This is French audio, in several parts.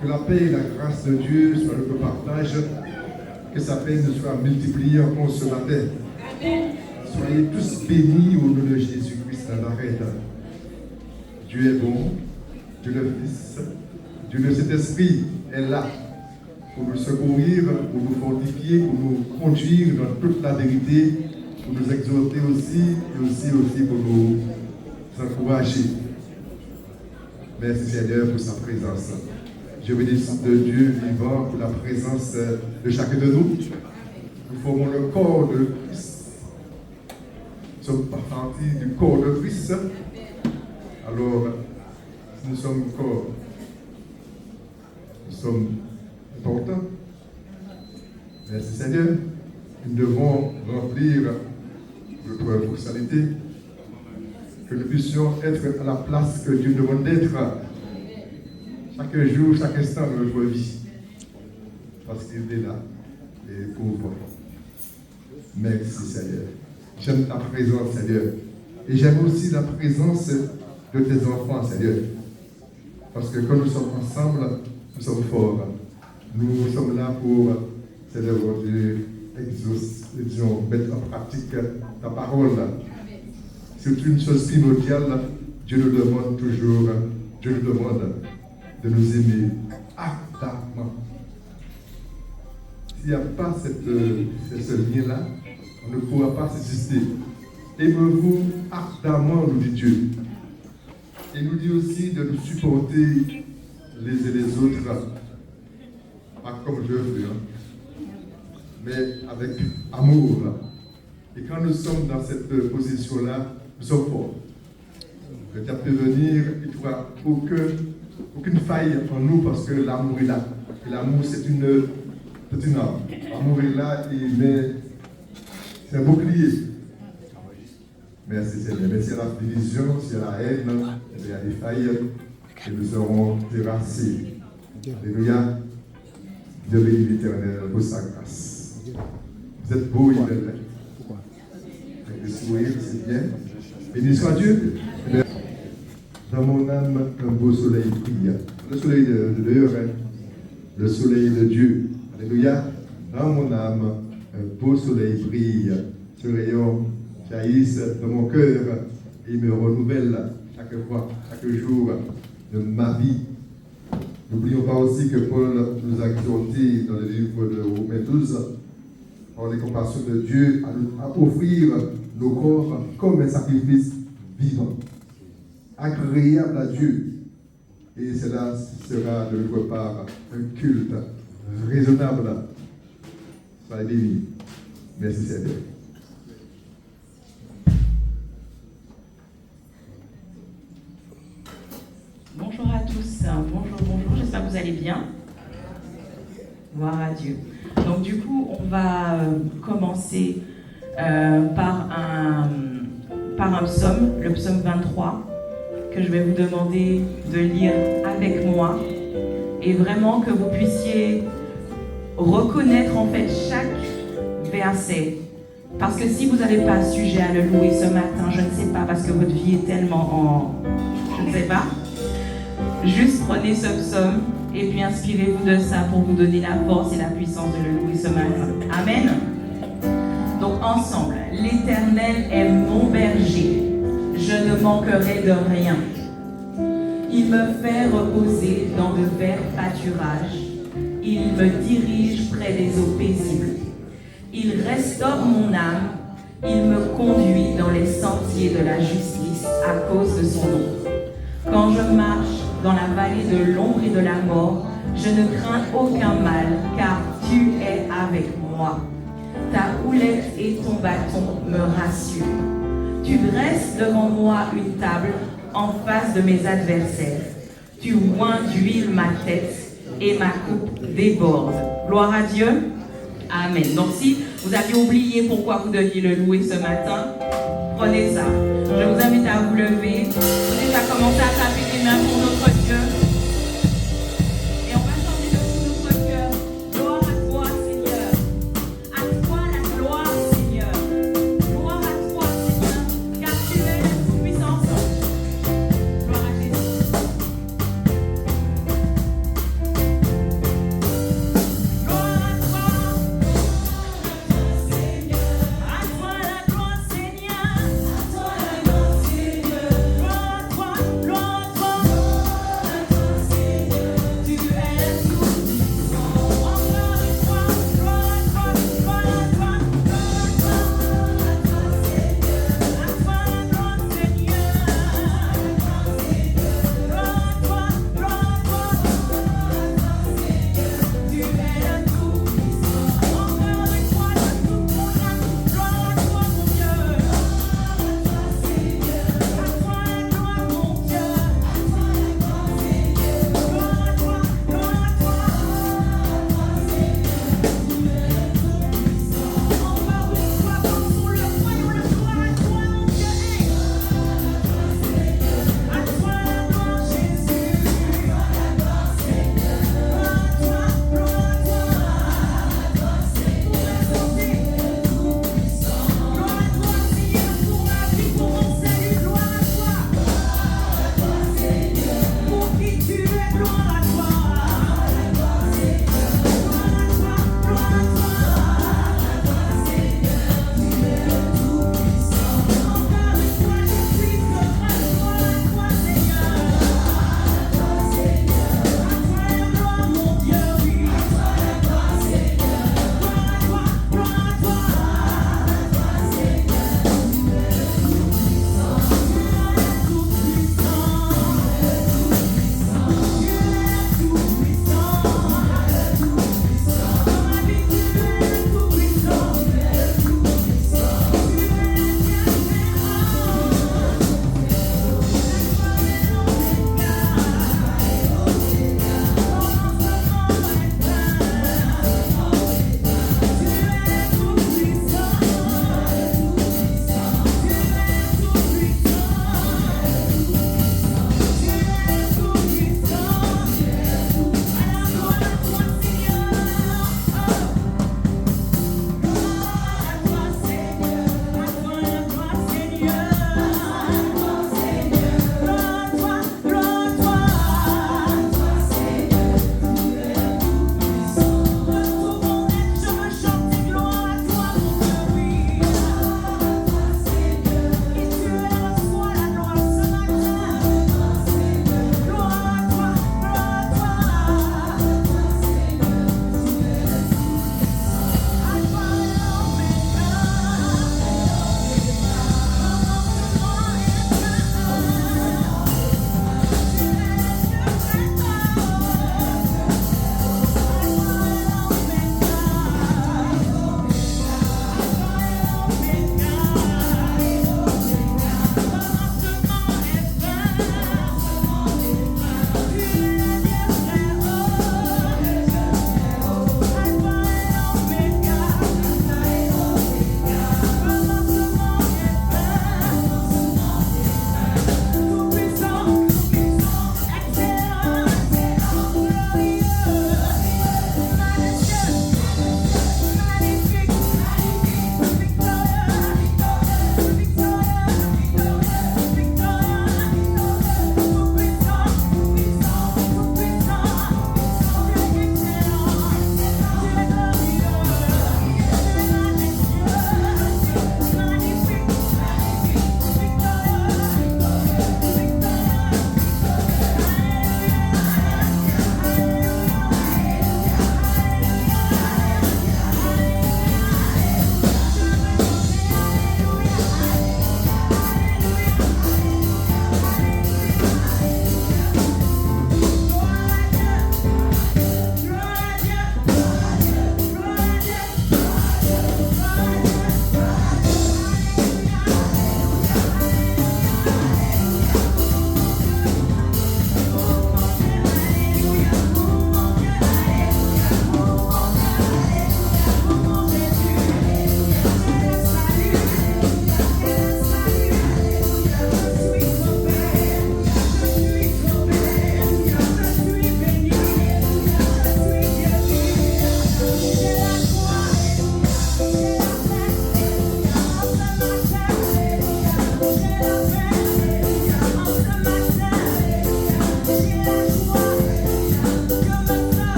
Que la paix et la grâce de Dieu soient notre partage, que sa paix nous soit multipliée encore ce matin. Soyez tous bénis au nom de Jésus-Christ de Nazareth. Dieu est bon, Dieu le Fils, Dieu le Saint-Esprit est là pour nous secourir, pour nous fortifier, pour nous conduire dans toute la vérité, pour nous exhorter aussi et aussi pour nous encourager. Merci Seigneur pour sa présence. Je bénis de Dieu vivant pour la présence de chacun de nous. Nous formons le corps de Christ. Nous sommes partis du corps de Christ. Alors, nous sommes corps. Nous sommes importants. Merci Seigneur. Nous devons remplir notre fonctionnalité. Que nous puissions être à la place que Dieu demande d'être. Chaque jour, chaque instant de notre vie. Parce qu'il est là. Et pour vous. Merci Seigneur. J'aime ta présence Seigneur. Et j'aime aussi la présence de tes enfants Seigneur. Parce que quand nous sommes ensemble, nous sommes forts. Nous sommes là pour, Seigneur Dieu, mettre en pratique ta parole. C'est une chose primordiale. Dieu nous demande toujours, Dieu nous demande de nous aimer ardemment. S'il n'y a pas ce lien-là, on ne pourra pas subsister. Aimez-vous ardemment, nous dit Dieu. Il nous dit aussi de nous supporter les uns les autres, pas comme je veux, mais avec amour. Et quand nous sommes dans cette position-là, nous sommes forts. Le diable peut venir, il ne trouvera aucune faille en nous parce que l'amour est là. Et l'amour, c'est une arme. L'amour est là, c'est un bouclier. Merci Seigneur. Mais s'il y a la division, s'il y a la haine, s'il y a des failles, et nous serons terrassés. Alléluia. Dieu bénit l'Éternel pour sa grâce. Vous êtes beau, il est vrai. Avec le sourire, c'est bien. Béni soit Dieu. Dans mon âme, un beau soleil brille. Le soleil de dehors, le soleil de Dieu. Alléluia. Dans mon âme, un beau soleil brille. Ce rayon jaillisse dans mon cœur et me renouvelle chaque fois, chaque jour de ma vie. N'oublions pas aussi que Paul nous a exhortés dans le livre de Romains 12, par les compassions de Dieu, à offrir nos corps comme un sacrifice vivant, agréable à Dieu. Et cela sera de notre part un culte raisonnable. Soyez bénis. Merci Seigneur. Bonjour à tous, bonjour, j'espère que vous allez bien. Gloire à Dieu. Donc du coup, on va commencer par un psaume, le psaume 23, que je vais vous demander de lire avec moi, et vraiment que vous puissiez reconnaître en fait chaque verset. Parce que si vous n'avez pas sujet à le louer ce matin, je ne sais pas, parce que votre vie est tellement je ne sais pas. Juste prenez ce psaume et puis inspirez-vous de ça pour vous donner la force et la puissance de le louer ce matin. Amen. Donc ensemble, l'Éternel est mon berger, je ne manquerai de rien. Il me fait reposer dans de verts pâturages, il me dirige près des eaux paisibles. Il restaure mon âme, il me conduit dans les sentiers de la justice à cause de son nom. Quand je marche dans la vallée de l'ombre et de la mort, je ne crains aucun mal, car tu es avec moi. Ta houlette et ton bâton me rassurent. Tu dresses devant moi une table en face de mes adversaires. Tu oins d'huile ma tête et ma coupe déborde. Gloire à Dieu. Amen. Donc si vous aviez oublié pourquoi vous deviez le louer ce matin, prenez ça. Je vous invite à vous lever. On va commencer à taper les mains pour notre Dieu. Et on va chanter de tout notre cœur. Gloire à toi, Seigneur. À toi la gloire, Seigneur. Gloire à toi, Seigneur. Car tu es la toute-puissance. Gloire à Jésus.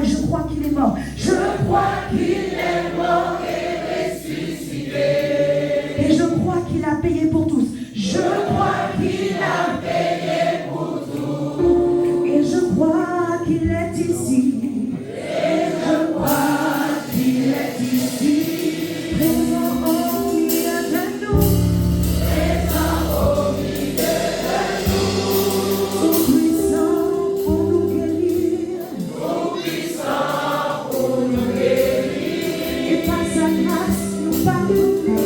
et je crois qu'il est mort. Je crois qu'il est mort et ressuscité. Et je crois qu'il a payé pour tous. Je crois qu'il a payé pour tous. Et je crois qu'il est ici. Et je crois qu'il est ici. Présent au milieu de nous. Présent au milieu de nous. Tout puissant pour nous guérir. Tout puissant pour nous guérir. Et par sa grâce nous pardonner.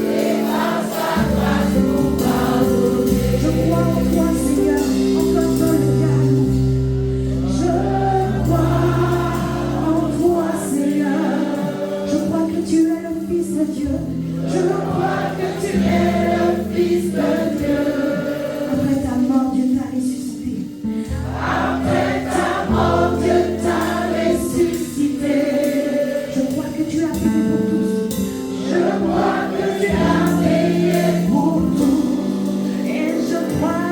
Et par sa grâce nous pardonner. Je crois en toi, Seigneur, encore dans le calme. Je crois en toi, Seigneur. Je crois que tu es le Fils de Dieu. Je crois que tu es le Fils de Dieu. Après ta mort, Dieu t'a ressuscité. Après ta mort, Dieu t'a ressuscité. Je crois que tu as payé pour tous. Je crois que tu as payé pour tous. Et je crois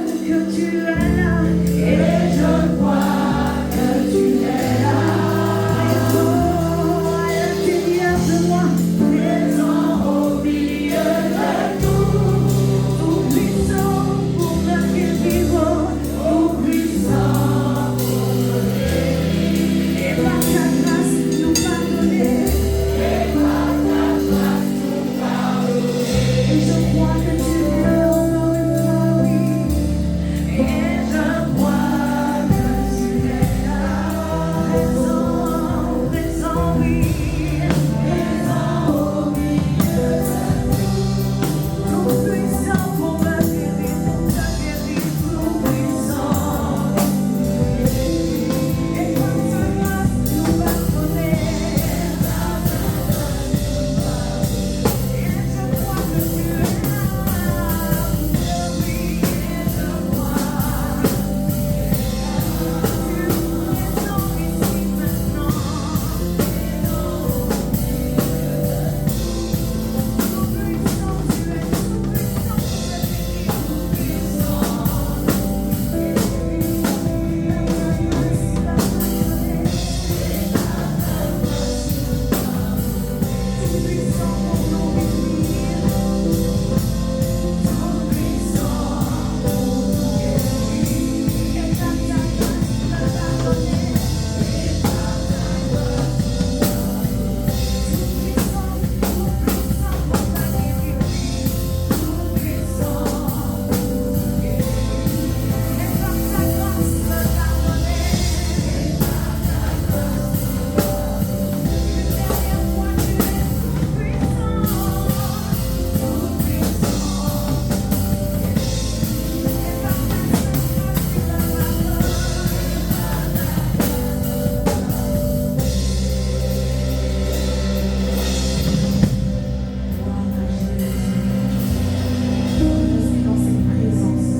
que tu es là. Et je crois que tu es là. Présent à l'intérieur de moi. Présent au milieu de nous. Tout puissant pour me guérir. Tout puissant pour me guérir. Et par ta grâce nous pardonner. Et par ta grâce nous pardonner. Et je crois que tu es là encore une fois, oui. Et je crois que tu es là. Présent, présent, oui. Présent au milieu de nous. Tout puissant pour me guérir, pour te guérir, tout puissant. Et par ta grâce nous pardonner. Et je crois que tu es là. Oui, et je crois. Tu es présent ici maintenant. Tout puissant, tu es tout puissant pour me guérir, tout puissant. Tout puissant pour nous bénir. Tout puissant pour nous guérir. Et par ta grâce me pardonner. Et par ta grâce tout puissant pour me guérir. Tout puissant pour nous guérir. Et par ta grâce me pardonner. Et par ta grâce une dernière fois tu es tout puissant. Tout puissant. Et par ta grâce tu me pardonnes. Je suis dans cette présence.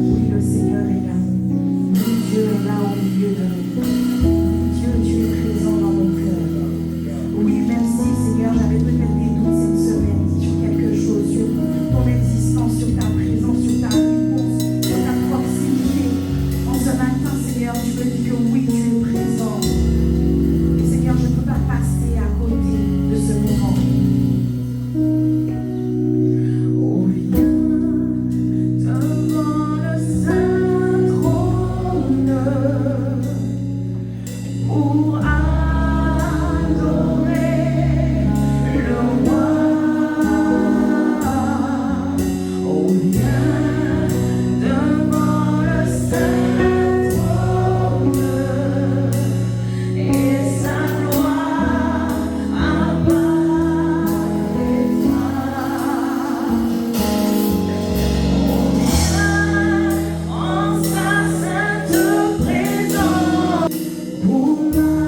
Oui, le Seigneur est là. Dieu est là au milieu de nous. Dieu, tu es présent dans mon cœur. Oui, même si, Seigneur, j'avais peut-être des doutes cette semaine sur quelque chose, sur ton existence, sur ta présence, sur ta réponse, sur ta proximité. En ce matin, Seigneur, tu me dis que oui, tu es présent. Et Seigneur, je ne peux pas passer à côté de ce moment. Oh, viens devant le saint trône pour adorer le roi. Oh, viens devant le saint trône et sa gloire apparaîtra. En sa sainte présence pour m'adorer.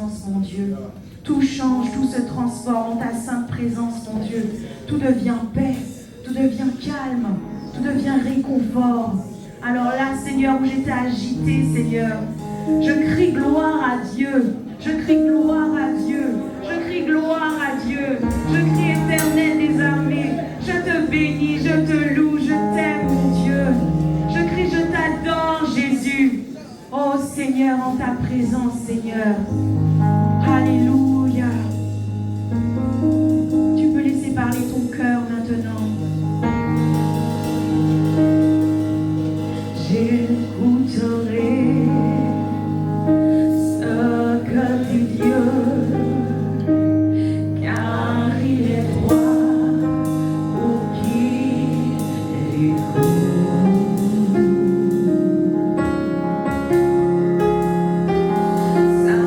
présence, mon Dieu. Tout change, tout se transforme en ta sainte présence, mon Dieu. Tout devient paix, tout devient calme, tout devient réconfort. Alors là, Seigneur, où j'étais agitée, Seigneur, je crie gloire à Dieu. Je crie gloire à Dieu. Je crie gloire à Dieu. Je crie éternel des armées. Je te bénis, je te loue, je t'aime, mon Dieu. Je crie, je t'adore, Jésus. Oh Seigneur, en ta présence, Seigneur. Alléluia. Tu peux laisser parler ton cœur maintenant. J'écouterai ce que tu dis, car il est droit pour qui écoute. Sa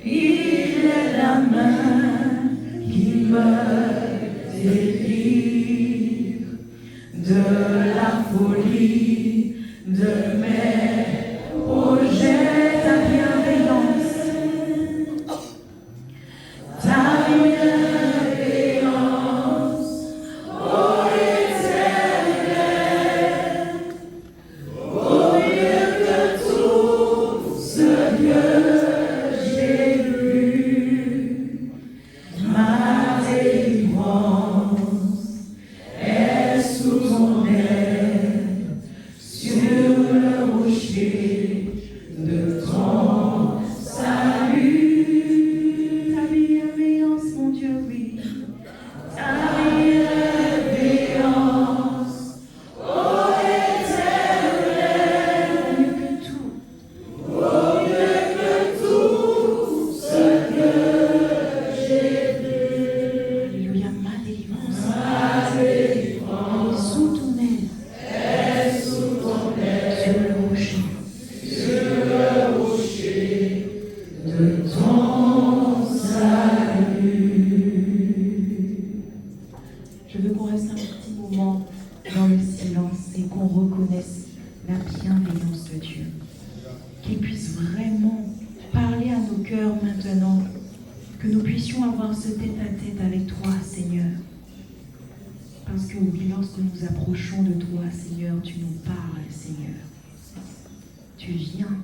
il est la main qui me délivre de la folie de mes projets. Ta bienveillance, oh éternel, au mieux que tout ce que j'ai vu, ma délivrance est sous ton aile, sur le rocher de ton salut. Ta bienveillance, mon Dieu, oui. Ta bienveillance, oh éternel, au mieux que tout ce que j'ai vu. Alléluia, ma délivrance est sous ton aile, sur le rocher de ton salut. Je veux qu'on reste un petit moment dans le silence et qu'on reconnaisse la bienveillance de Dieu. Qu'il puisse vraiment parler à nos cœurs maintenant, que nous puissions avoir ce tête-à-tête avec toi, Seigneur. Parce que oui, lorsque nous approchons de toi, Seigneur, tu nous parles, Seigneur. Tu viens,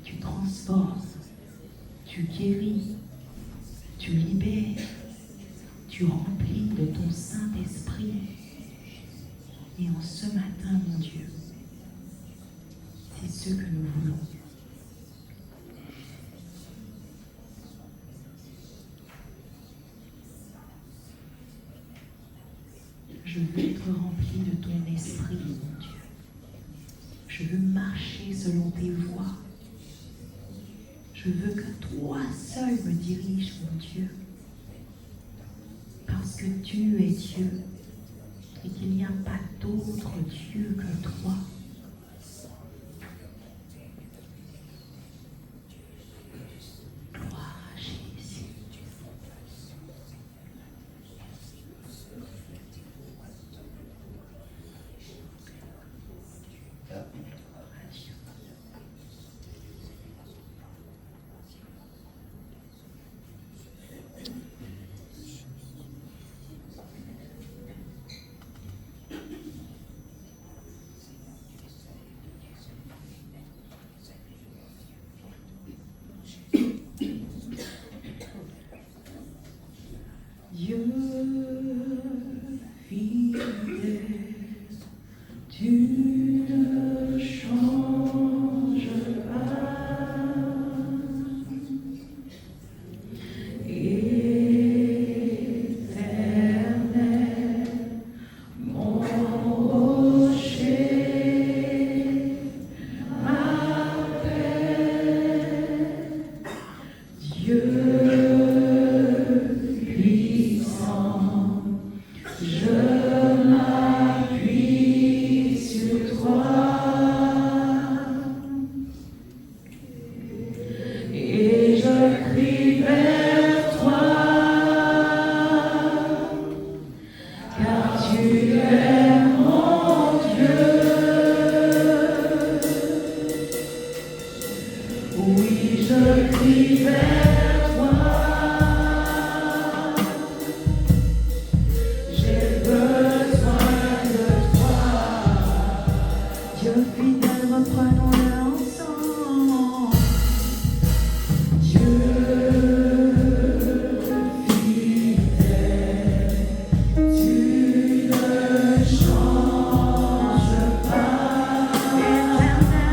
tu transformes, tu guéris, tu libères, tu remplis de ton Saint-Esprit. Et en ce matin, mon Dieu, c'est ce que nous voulons. Je veux être rempli de ton esprit, mon Dieu. Je veux marcher selon tes voies. Je veux que toi seul me diriges, mon Dieu. Parce que tu es Dieu et qu'il n'y a pas d'autre Dieu que toi. Gloire à Jésus. Dieu fidèle, tu ne changes pas. Éternel, mon rocher, ma paix, Dieu puissant, je m'appuie sur toi et je crie vers toi, car tu es mon Dieu. Oui, je crie vers toi. J'ai besoin de toi. Dieu fidèle, reprenons-le ensemble. Dieu fidèle, tu ne changes pas. Éternel,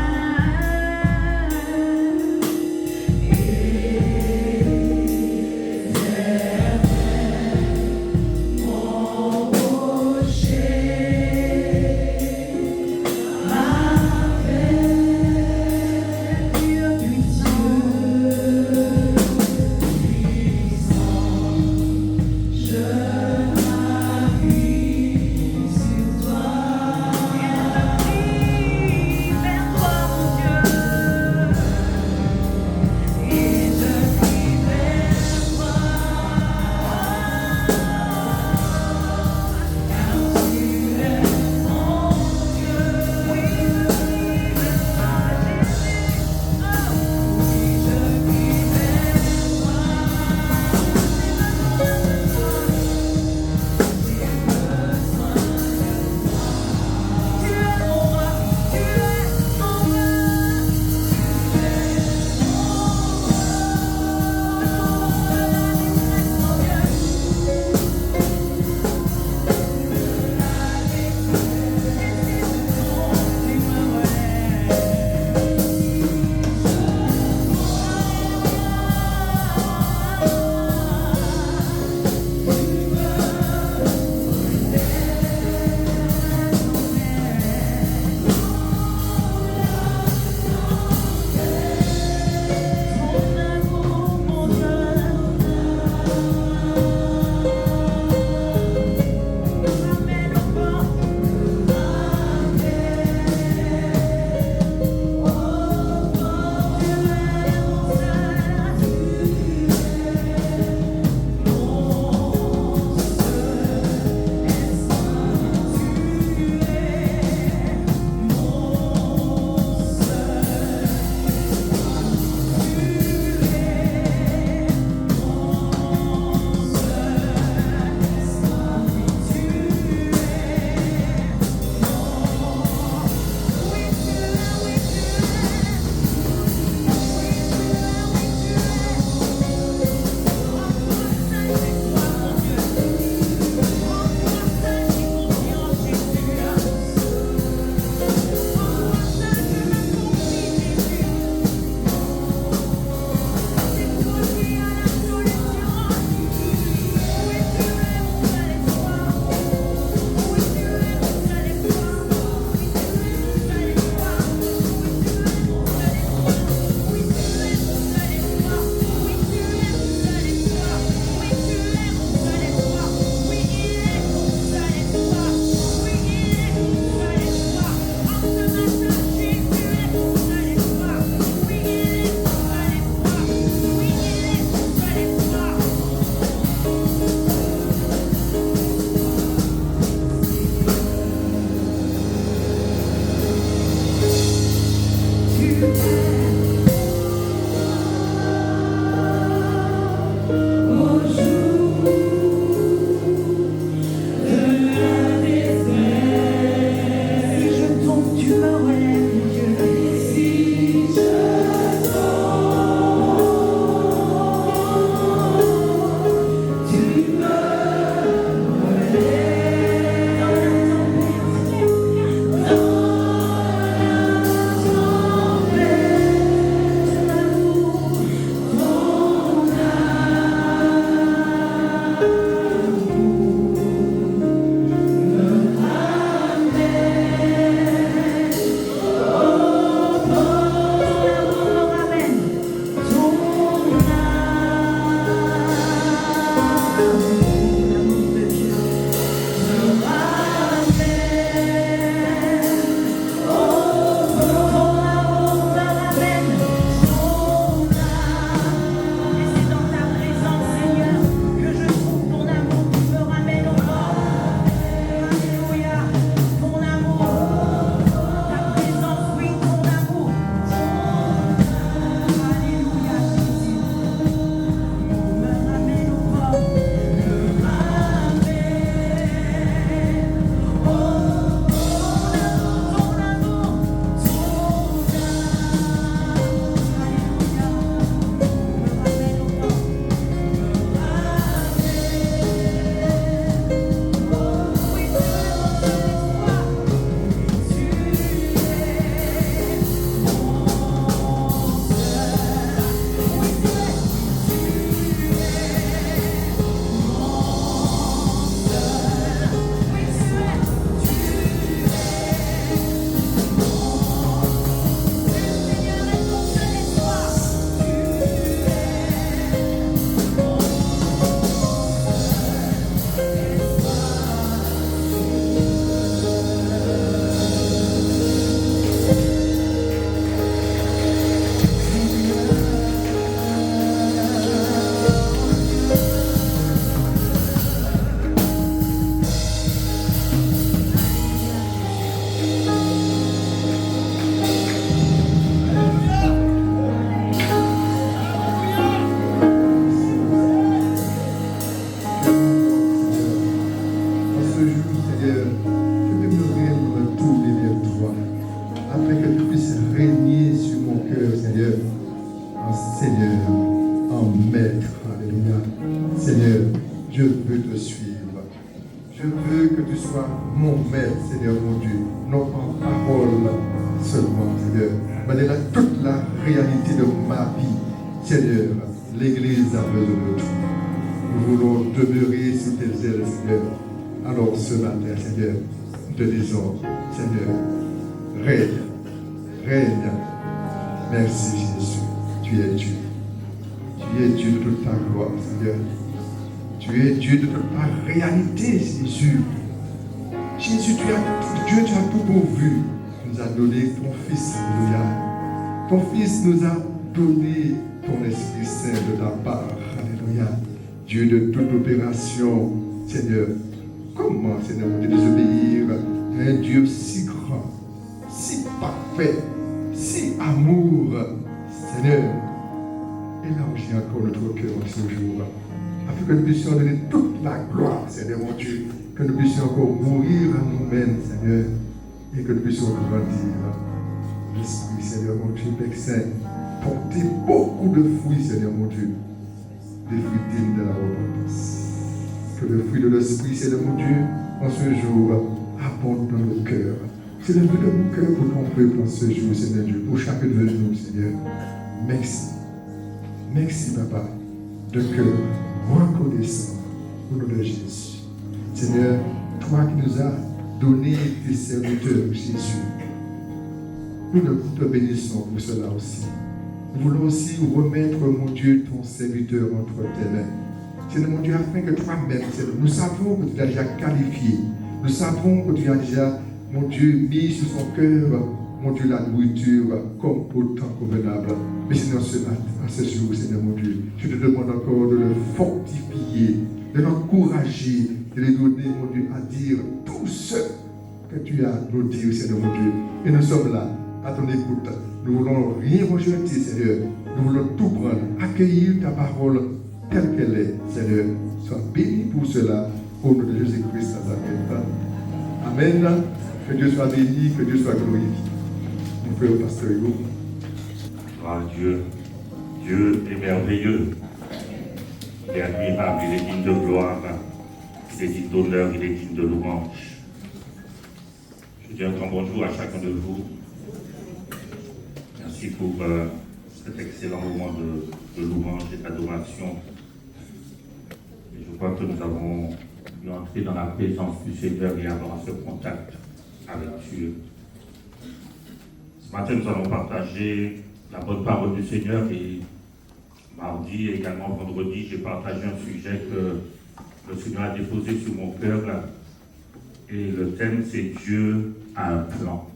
Seigneur, en Seigneur, en Maître. Alléluia. Seigneur, je veux te suivre. Je veux que tu sois mon Maître, Seigneur mon Dieu, non pas en parole seulement, Seigneur, mais dans toute la réalité de ma vie. Seigneur, l'Église a besoin de toi. Nous voulons demeurer sous tes ailes, Seigneur. Alors ce matin, Seigneur, nous te disons, Seigneur, règne, règne. Merci Jésus, tu es Dieu. Tu es Dieu de toute ta gloire, Seigneur. Tu es Dieu de toute ta réalité, Jésus. Jésus, Dieu, tu as tout pourvu. Tu nous as donné ton Fils, Alléluia. Ton Fils nous a donné ton Esprit Saint de ta part, Alléluia. Dieu de toute opération, Seigneur. Comment, Seigneur, on peut désobéir à un Dieu si grand, si parfait, si amour, Seigneur. Élargis encore notre cœur en ce jour, afin que nous puissions donner toute la gloire, Seigneur mon Dieu, que nous puissions encore mourir à nous-mêmes, Seigneur, et que nous puissions grandir. L'Esprit, Seigneur mon Dieu, Père Saint, porter beaucoup de fruits, Seigneur mon Dieu, des fruits dignes de la repentance. Que le fruit de l'Esprit, Seigneur mon Dieu, en ce jour, abonde dans nos cœurs. C'est le but de mon cœur pour ton peuple en ce jour, Seigneur Dieu, pour chacun de nous, Seigneur. Merci. Merci, Papa, de cœur reconnaissant au nom de Jésus. Seigneur, toi qui nous as donné tes serviteurs, Jésus, nous te bénissons pour cela aussi. Nous voulons aussi remettre, mon Dieu, ton serviteur entre tes mains. Seigneur, mon Dieu, afin que toi-même, Seigneur, nous savons que tu l'as déjà qualifié. Nous savons que tu as déjà, mon Dieu, mis sur son cœur, mon Dieu, la nourriture comme autant convenable. Mais Seigneur, ce matin, à ce jour, Seigneur, mon Dieu, je te demande encore de le fortifier, de l'encourager, de lui donner, mon Dieu, à dire tout ce que tu as nous dire, Seigneur, mon Dieu. Et nous sommes là, à ton écoute. Nous ne voulons rien rejeter, Seigneur. Nous voulons tout prendre, accueillir ta parole telle qu'elle est, Seigneur. Sois béni pour cela, au nom de Jésus-Christ, Nazareth. Amen. Que Dieu soit béni, que Dieu soit glorifié. Mon frère pasteur Hugo. Gloire à Dieu. Dieu est merveilleux. Il est admirable, il est digne de gloire, il est digne d'honneur, il est digne de louange. Je dis un grand bonjour à chacun de vous. Merci pour cet excellent moment de louange et d'adoration. Et je crois que nous avons pu entrer dans la présence du Seigneur et avoir ce contact avec Dieu. Ce matin, nous allons partager la bonne parole du Seigneur et mardi et également vendredi, j'ai partagé un sujet que le Seigneur a déposé sur mon cœur. Et le thème, c'est Dieu a un plan.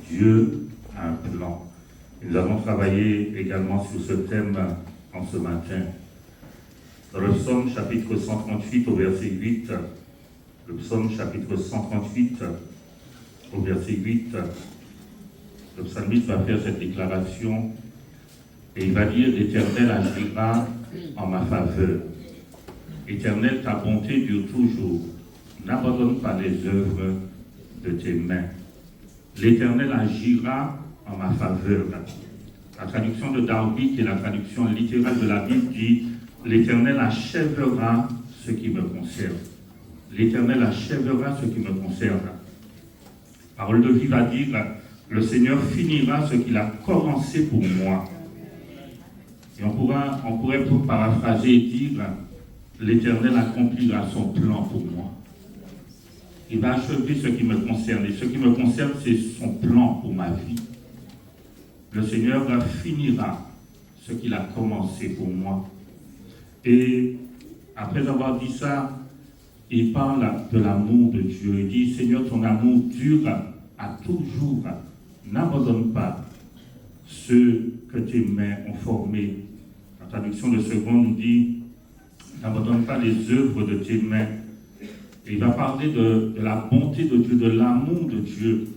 Dieu a un plan. Et nous avons travaillé également sur ce thème en ce matin. Dans le psaume chapitre 138 au verset 8, le psaume chapitre 138 au verset 8, le psalmiste va faire cette déclaration et il va dire « L'Éternel agira en ma faveur. Éternel, ta bonté dure toujours. N'abandonne pas les œuvres de tes mains. L'Éternel agira en ma faveur. » La traduction de Darby, qui est la traduction littérale de la Bible, dit « L'Éternel achèvera ce qui me concerne. » L'Éternel achèvera ce qui me concerne. Parole de vie va dire « Le Seigneur finira ce qu'il a commencé pour moi. » Et on pourrait paraphraser et dire « L'Éternel accomplira son plan pour moi. » Il va achever ce qui me concerne. Et ce qui me concerne, c'est son plan pour ma vie. Le Seigneur finira ce qu'il a commencé pour moi. Et après avoir dit ça, il parle de l'amour de Dieu. Il dit, Seigneur, ton amour dure à toujours. N'abandonne pas ceux que tes mains ont formés. La traduction de seconde nous dit, n'abandonne pas les œuvres de tes mains. Et il va parler de la bonté de Dieu, de l'amour de Dieu.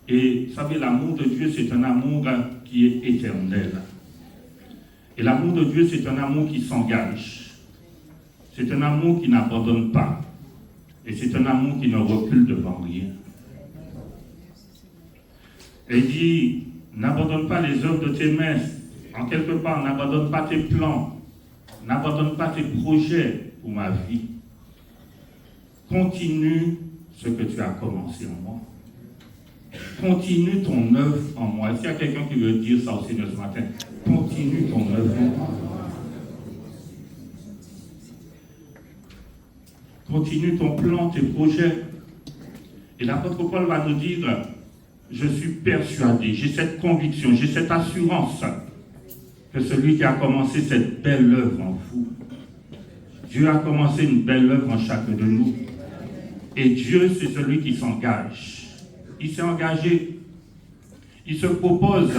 Et vous savez, l'amour de Dieu, c'est un amour qui est éternel. Et l'amour de Dieu, c'est un amour qui s'engage. C'est un amour qui n'abandonne pas. Et c'est un amour qui ne recule devant rien. Et il dit, N'abandonne pas les œuvres de tes mains. En quelque part, n'abandonne pas tes plans. N'abandonne pas tes projets pour ma vie. Continue ce que tu as commencé en moi. Continue ton œuvre en moi. Est-ce qu'il y a quelqu'un qui veut dire ça au Seigneur ce matin? Continue ton œuvre en moi. Continue ton plan, tes projets. Et l'apôtre Paul va nous dire, je suis persuadé, j'ai cette conviction, j'ai cette assurance que celui qui a commencé cette belle œuvre en vous, Dieu a commencé une belle œuvre en chacun de nous. Et Dieu, c'est celui qui s'engage. Il s'est engagé. Il se propose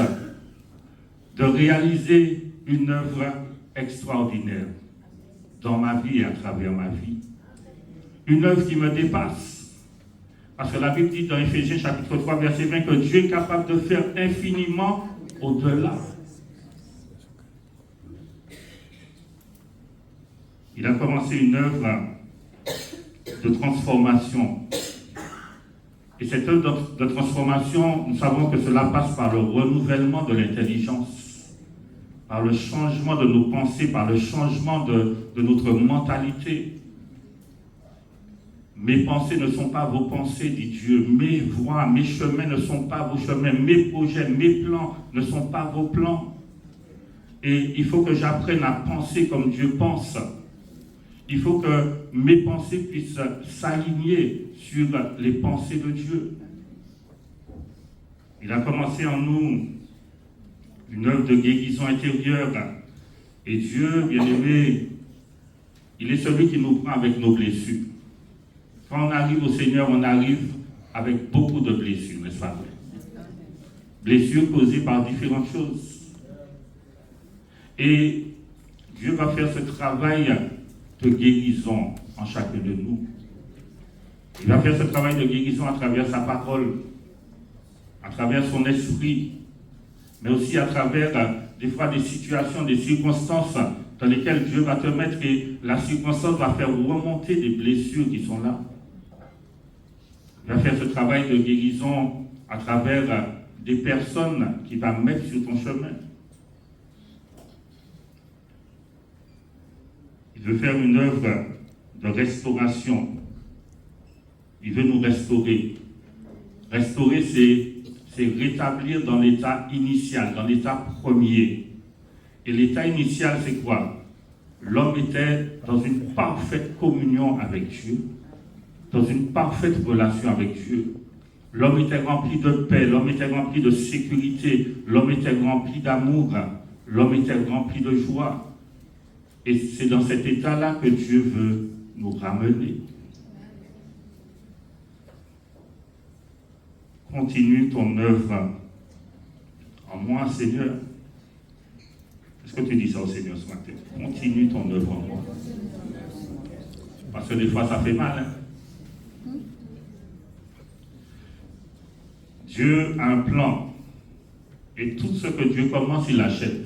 de réaliser une œuvre extraordinaire dans ma vie et à travers ma vie. Une œuvre qui me dépasse. Parce que la Bible dit dans Éphésiens chapitre 3, verset 20, que Dieu est capable de faire infiniment au-delà. Il a commencé une œuvre de transformation. Et cette œuvre de transformation, nous savons que cela passe par le renouvellement de l'intelligence, par le changement de nos pensées, par le changement de notre mentalité. Mes pensées ne sont pas vos pensées, dit Dieu. Mes voies, mes chemins ne sont pas vos chemins. Mes projets, mes plans ne sont pas vos plans. Et il faut que j'apprenne à penser comme Dieu pense. Il faut que mes pensées puissent s'aligner sur les pensées de Dieu. Il a commencé en nous une œuvre de guérison intérieure. Et Dieu, bien-aimé, il est celui qui nous prend avec nos blessures. Quand on arrive au Seigneur, on arrive avec beaucoup de blessures, n'est-ce pas vrai? Blessures causées par différentes choses. Et Dieu va faire ce travail de guérison en chacun de nous. Il va faire ce travail de guérison à travers sa parole, à travers son esprit, mais aussi à travers des fois des situations, des circonstances dans lesquelles Dieu va te mettre et la circonstance va faire remonter des blessures qui sont là. Il va faire ce travail de guérison à travers des personnes qu'il va mettre sur ton chemin. Il veut faire une œuvre de restauration. Il veut nous restaurer. Restaurer, c'est rétablir dans l'état initial, dans l'état premier. Et l'état initial, c'est quoi? L'homme était dans une parfaite communion avec Dieu, dans une parfaite relation avec Dieu. L'homme était rempli de paix, l'homme était rempli de sécurité, l'homme était rempli d'amour, l'homme était rempli de joie. Et c'est dans cet état-là que Dieu veut nous ramener. Continue ton œuvre en moi, Seigneur. Est-ce que tu dis ça au Seigneur ce matin? Continue ton œuvre en moi. Parce que des fois, ça fait mal. Hein? Dieu a un plan. Et tout ce que Dieu commence, il achève.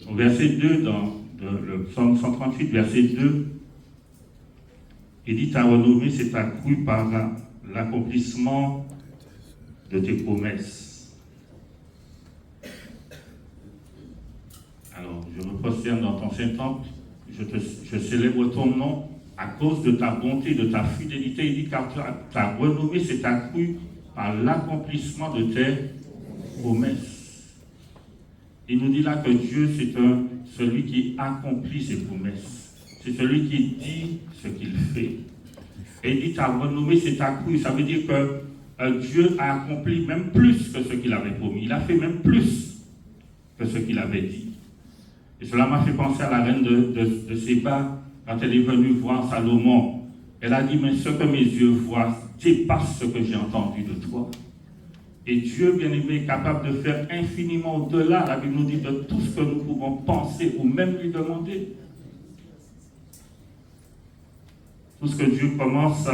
Au verset 2, dans le psaume 138, verset 2, il dit, ta renommée s'est accrue par l'accomplissement de tes promesses. Alors, je me prosterne dans ton Saint-Temple, je célèbre ton nom à cause de ta bonté, de ta fidélité. Il dit, car ta renommée s'est accrue par l'accomplissement de tes promesses. Il nous dit là que Dieu, c'est celui qui accomplit ses promesses. C'est celui qui dit ce qu'il fait. Et il dit, ta renommée s'est accrue. Ça veut dire que Dieu a accompli même plus que ce qu'il avait promis. Il a fait même plus que ce qu'il avait dit. Et cela m'a fait penser à la reine de Séba, quand elle est venue voir Salomon. Elle a dit, mais ce que mes yeux voient dépasse ce que j'ai entendu de toi. Et Dieu, bien-aimé, est capable de faire infiniment au-delà, la Bible nous dit, de tout ce que nous pouvons penser ou même lui demander. Tout ce que Dieu commence,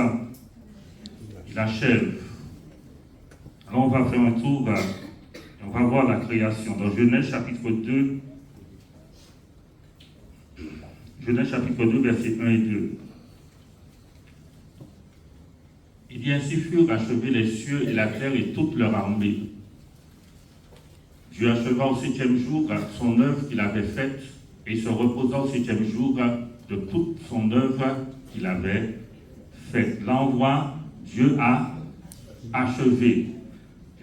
il achève. Alors on va faire un tour, et on va voir la création. Dans Genèse chapitre 2, versets 1 et 2. Il dit, ainsi furent achevés les cieux et la terre et toute leur armée. Dieu acheva au 7e jour son œuvre qu'il avait faite et se reposa au 7e jour de toute son œuvre qu'il avait faite. Là, on voit Dieu a achevé.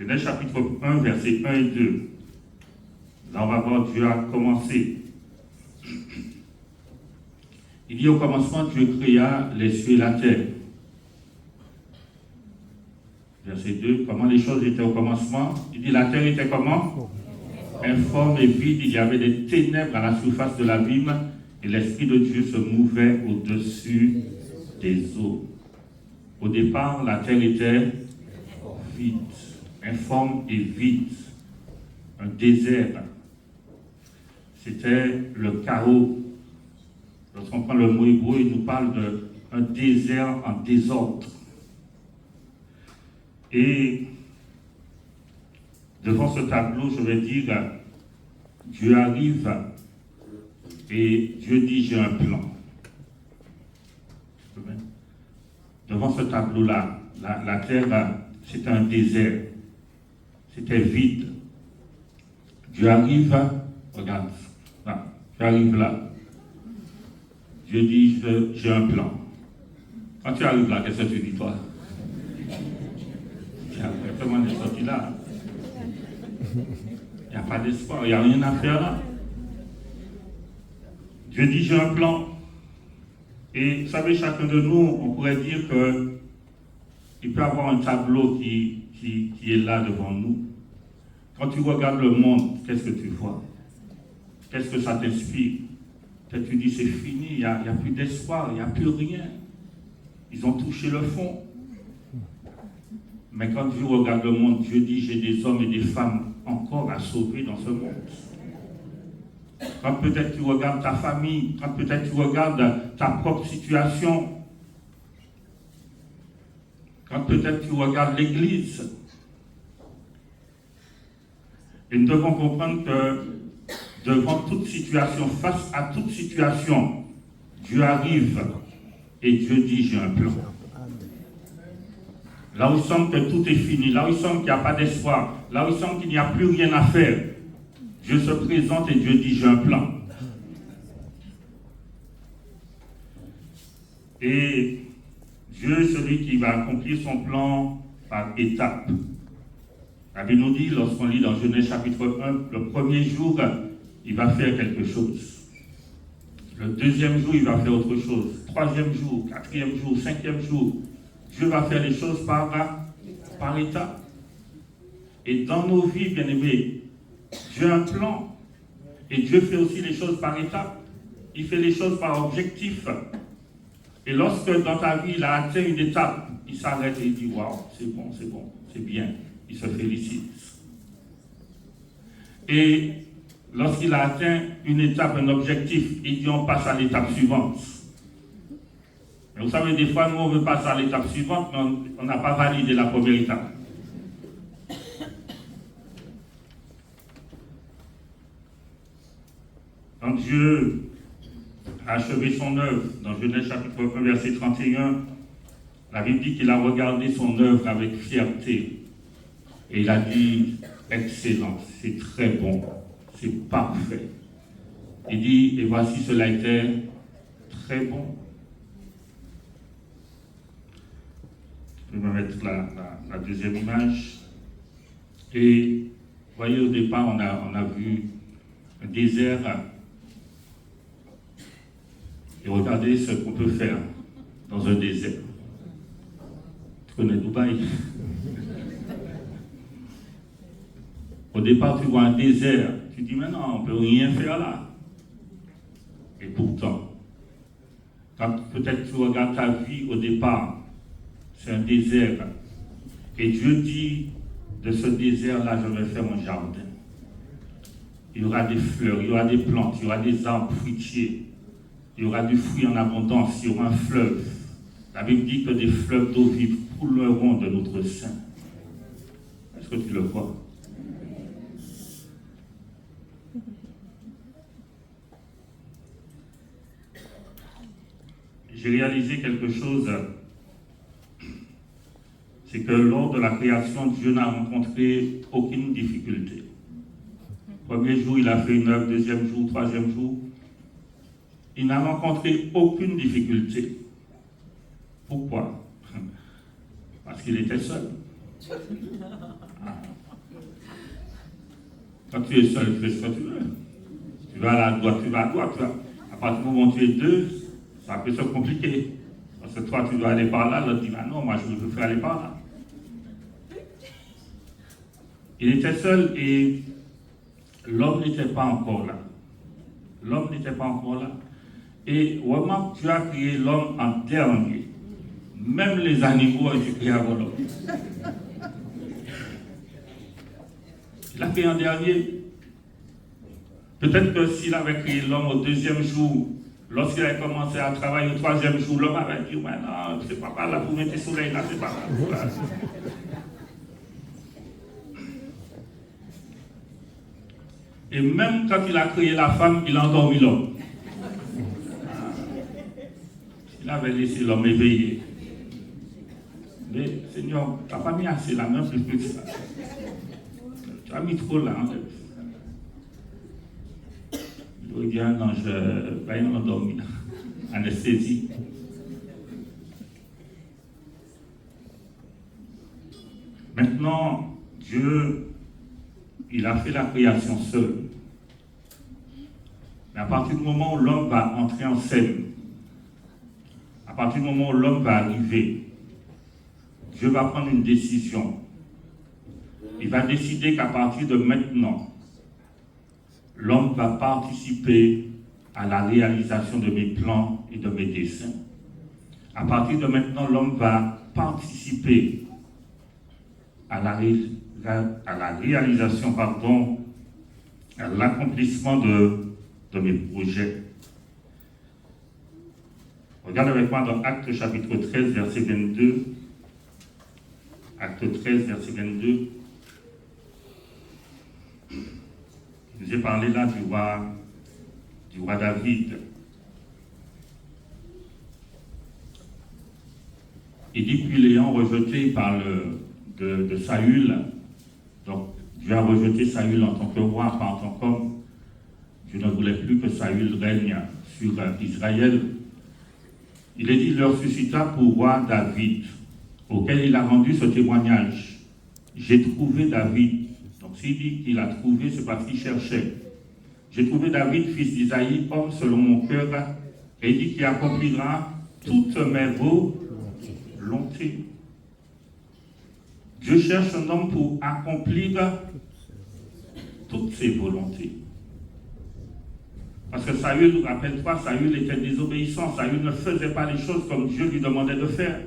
Genèse chapitre 1, versets 1 et 2. Là, on va voir Dieu a commencé. Il dit au commencement, Dieu créa les cieux et la terre. Verset 2, comment les choses étaient au commencement? Il dit la terre était comment? Informe et vide, il y avait des ténèbres à la surface de l'abîme et l'Esprit de Dieu se mouvait au-dessus des eaux. Au départ, la terre était vide, informe et vide, un désert. C'était le chaos. Lorsqu'on prend le mot hébreu, il nous parle d'un désert en désordre. Et devant ce tableau, je vais dire, Dieu arrive et Dieu dit, j'ai un plan. Devant ce tableau-là, la terre, c'était un désert. C'était vide. Dieu arrive, regarde, là, Dieu arrive là. Dieu dit, j'ai un plan. Quand tu arrives là, qu'est-ce que tu dis, toi? Comment on est sorti là? Il n'y a pas d'espoir, il n'y a rien à faire là. Dieu dit, j'ai un plan. Et vous savez, chacun de nous, on pourrait dire qu'il peut y avoir un tableau qui est là devant nous. Quand tu regardes le monde, qu'est-ce que tu vois? Qu'est-ce que ça t'inspire? Peut-être tu dis, c'est fini, il n'y a plus d'espoir, il n'y a plus rien. Ils ont touché le fond. Mais quand Dieu regarde le monde, Dieu dit, j'ai des hommes et des femmes encore à sauver dans ce monde. Quand peut-être tu regardes ta famille, quand peut-être tu regardes ta propre situation, quand peut-être tu regardes l'Église, et nous devons comprendre que devant toute situation, face à toute situation, Dieu arrive et Dieu dit, j'ai un plan. Là où il semble que tout est fini, là où il semble qu'il n'y a pas d'espoir, là où il semble qu'il n'y a plus rien à faire, Dieu se présente et Dieu dit, j'ai un plan. Et Dieu est celui qui va accomplir son plan par étapes. La Bible nous dit, lorsqu'on lit dans Genèse chapitre 1, le premier jour, il va faire quelque chose. Le deuxième jour, il va faire autre chose. Troisième jour, quatrième jour, cinquième jour, Dieu va faire les choses par étapes. Et dans nos vies, bien aimés, Dieu a un plan. Et Dieu fait aussi les choses par étapes. Il fait les choses par objectif. Et lorsque dans ta vie, il a atteint une étape, il s'arrête et il dit, waouh, c'est bon, c'est bien. Il se félicite. Et lorsqu'il a atteint une étape, un objectif, il dit, on passe à l'étape suivante. Mais vous savez, des fois, nous, on veut passer à l'étape suivante, mais on n'a pas validé la première étape. Quand Dieu a achevé son œuvre, dans Genèse chapitre 1, verset 31, la Bible dit qu'il a regardé son œuvre avec fierté. Et il a dit, excellent, c'est très bon, c'est parfait. Il dit, et voici cela était très bon. Je vais me mettre la deuxième image. Et vous voyez, au départ, on a vu un désert. Et regardez ce qu'on peut faire dans un désert. Tu connais Dubaï? Au départ, tu vois un désert. Tu dis, mais non, on ne peut rien faire là. Et pourtant, quand peut-être tu regardes ta vie au départ, c'est un désert. Et Dieu dit, de ce désert-là, je vais faire un jardin. Il y aura des fleurs, il y aura des plantes, il y aura des arbres fruitiers. Il y aura du fruit en abondance, il y aura un fleuve. La Bible dit que des fleuves d'eau vive couleront de notre sein. Est-ce que tu le vois? J'ai réalisé quelque chose, c'est que lors de la création, Dieu n'a rencontré aucune difficulté. Premier jour, il a fait une œuvre, deuxième jour, troisième jour. Il n'a rencontré aucune difficulté. Pourquoi? Parce qu'il était seul. Quand tu es seul, tu fais ce que tu veux. Tu vas à la droite, tu vas à droite. À partir du moment où tu es deux, ça peut se compliquer. Parce que toi, tu dois aller par là, l'autre dit, bah non, moi, je veux faire aller par là. Il était seul et l'homme n'était pas encore là. L'homme n'était pas encore là. Et vraiment, tu as créé l'homme en dernier. Même les animaux ont été créés avant l'homme. Il a créé en dernier. Peut-être que s'il avait créé l'homme au deuxième jour, lorsqu'il avait commencé à travailler au troisième jour, l'homme avait dit, ouais, non, c'est pas par là pour mettre le soleil, là, c'est pas là. Et même quand il a créé la femme, il a endormi l'homme. Il avait laissé l'homme éveillé. Mais Seigneur, tu n'as pas mis assez là, même plus que ça. Tu as mis trop là, en fait. Il dit, non, je vais endormi, anesthésie. Maintenant, Dieu, il a fait la création seul. Mais à partir du moment où l'homme va entrer en scène, à partir du moment où l'homme va arriver, Dieu va prendre une décision. Il va décider qu'à partir de maintenant, l'homme va participer à la réalisation de mes plans et de mes desseins. À partir de maintenant, l'homme va participer à la réalisation, à l'accomplissement de mes projets. Regarde avec moi dans Actes chapitre 13, verset 22. Acte 13, verset 22. Je vous ai parlé là du roi David. Il dit puis l'ayant rejeté de Saül, donc Dieu a rejeté Saül en tant que roi, pas en tant qu'homme. Dieu ne voulait plus que Saül règne sur Israël. Il est dit, il leur suscita pour roi David, auquel il a rendu ce témoignage. J'ai trouvé David. Donc s'il dit qu'il a trouvé, c'est parce qu'il cherchait. J'ai trouvé David, fils d'Isaïe, homme selon mon cœur, et il dit qu'il accomplira toutes mes volontés. Dieu cherche un homme pour accomplir toutes ses volontés. Parce que Saül, rappelle-toi, Saül était désobéissant. Saül ne faisait pas les choses comme Dieu lui demandait de faire.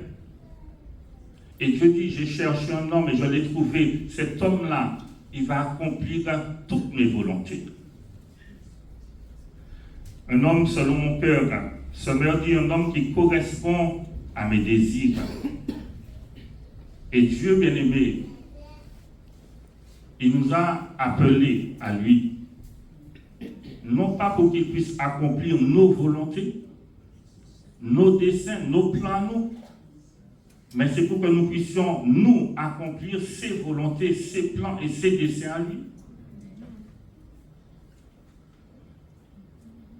Et Dieu dit, j'ai cherché un homme et je l'ai trouvé. Cet homme-là, il va accomplir toutes mes volontés. Un homme selon mon cœur, ce me dit un homme qui correspond à mes désirs. Et Dieu, bien-aimé, il nous a appelés à lui, non pas pour qu'il puisse accomplir nos volontés, nos desseins, nos plans, nous, mais c'est pour que nous puissions, nous, accomplir ses volontés, ses plans et ses desseins à lui.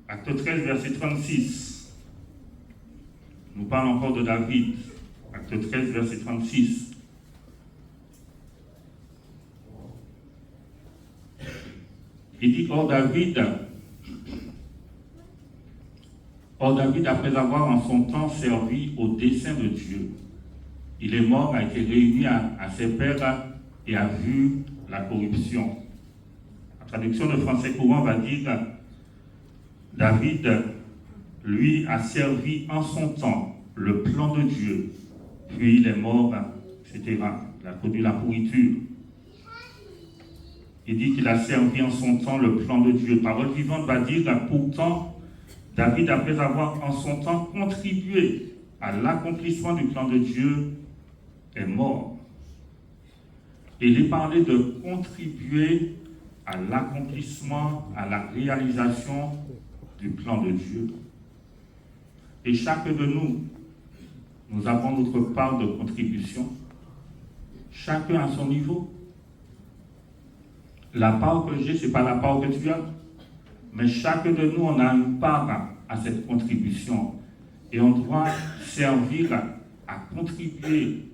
Acte 13, verset 36. Nous parlons encore de David. Acte 13, verset 36. Il dit, Or David, après avoir en son temps servi au dessein de Dieu, il est mort, a été réuni à ses pères et a vu la corruption. La traduction de français courant va dire, David, lui, a servi en son temps le plan de Dieu, puis il est mort, etc. Il a produit la pourriture. Il dit qu'il a servi en son temps le plan de Dieu. Parole vivante va dire, pourtant, David, après avoir en son temps contribué à l'accomplissement du plan de Dieu, est mort. Et il est parlé de contribuer à l'accomplissement, à la réalisation du plan de Dieu. Et chacun de nous, nous avons notre part de contribution, chacun à son niveau. La part que j'ai, ce n'est pas la part que tu as. Mais chacun de nous, on a une part à cette contribution. Et on doit servir à contribuer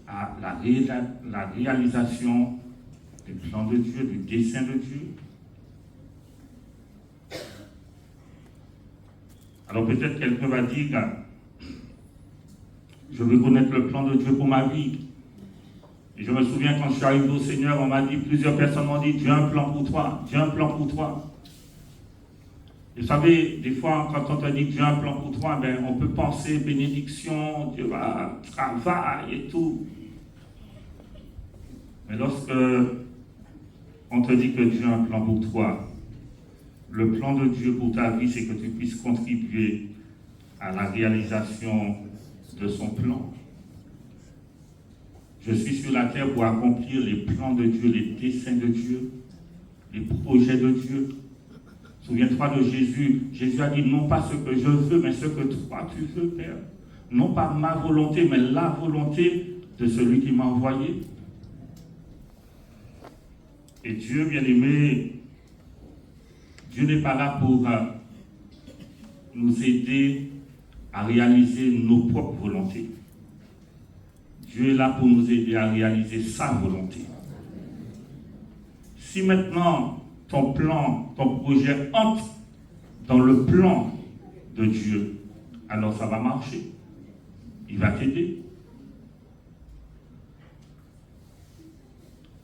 à la réalisation du plan de Dieu, du dessein de Dieu. Alors peut-être quelqu'un va dire, je veux connaître le plan de Dieu pour ma vie. Et je me souviens quand je suis arrivé au Seigneur, on m'a dit, plusieurs personnes m'ont dit, Dieu a un plan pour toi, Dieu a un plan pour toi. Et vous savez, des fois, quand on te dit Dieu a un plan pour toi, ben, on peut penser bénédiction, Dieu va travailler et tout. Mais lorsque on te dit que Dieu a un plan pour toi, le plan de Dieu pour ta vie, c'est que tu puisses contribuer à la réalisation de son plan. Je suis sur la terre pour accomplir les plans de Dieu, les desseins de Dieu, les projets de Dieu. Souviens-toi de Jésus. Jésus a dit, non pas ce que je veux, mais ce que toi tu veux, Père. Non pas ma volonté, mais la volonté de celui qui m'a envoyé. Et Dieu, bien-aimé, Dieu n'est pas là pour nous aider à réaliser nos propres volontés. Dieu est là pour nous aider à réaliser sa volonté. Si maintenant ton plan, ton projet entre dans le plan de Dieu, alors ça va marcher. Il va t'aider.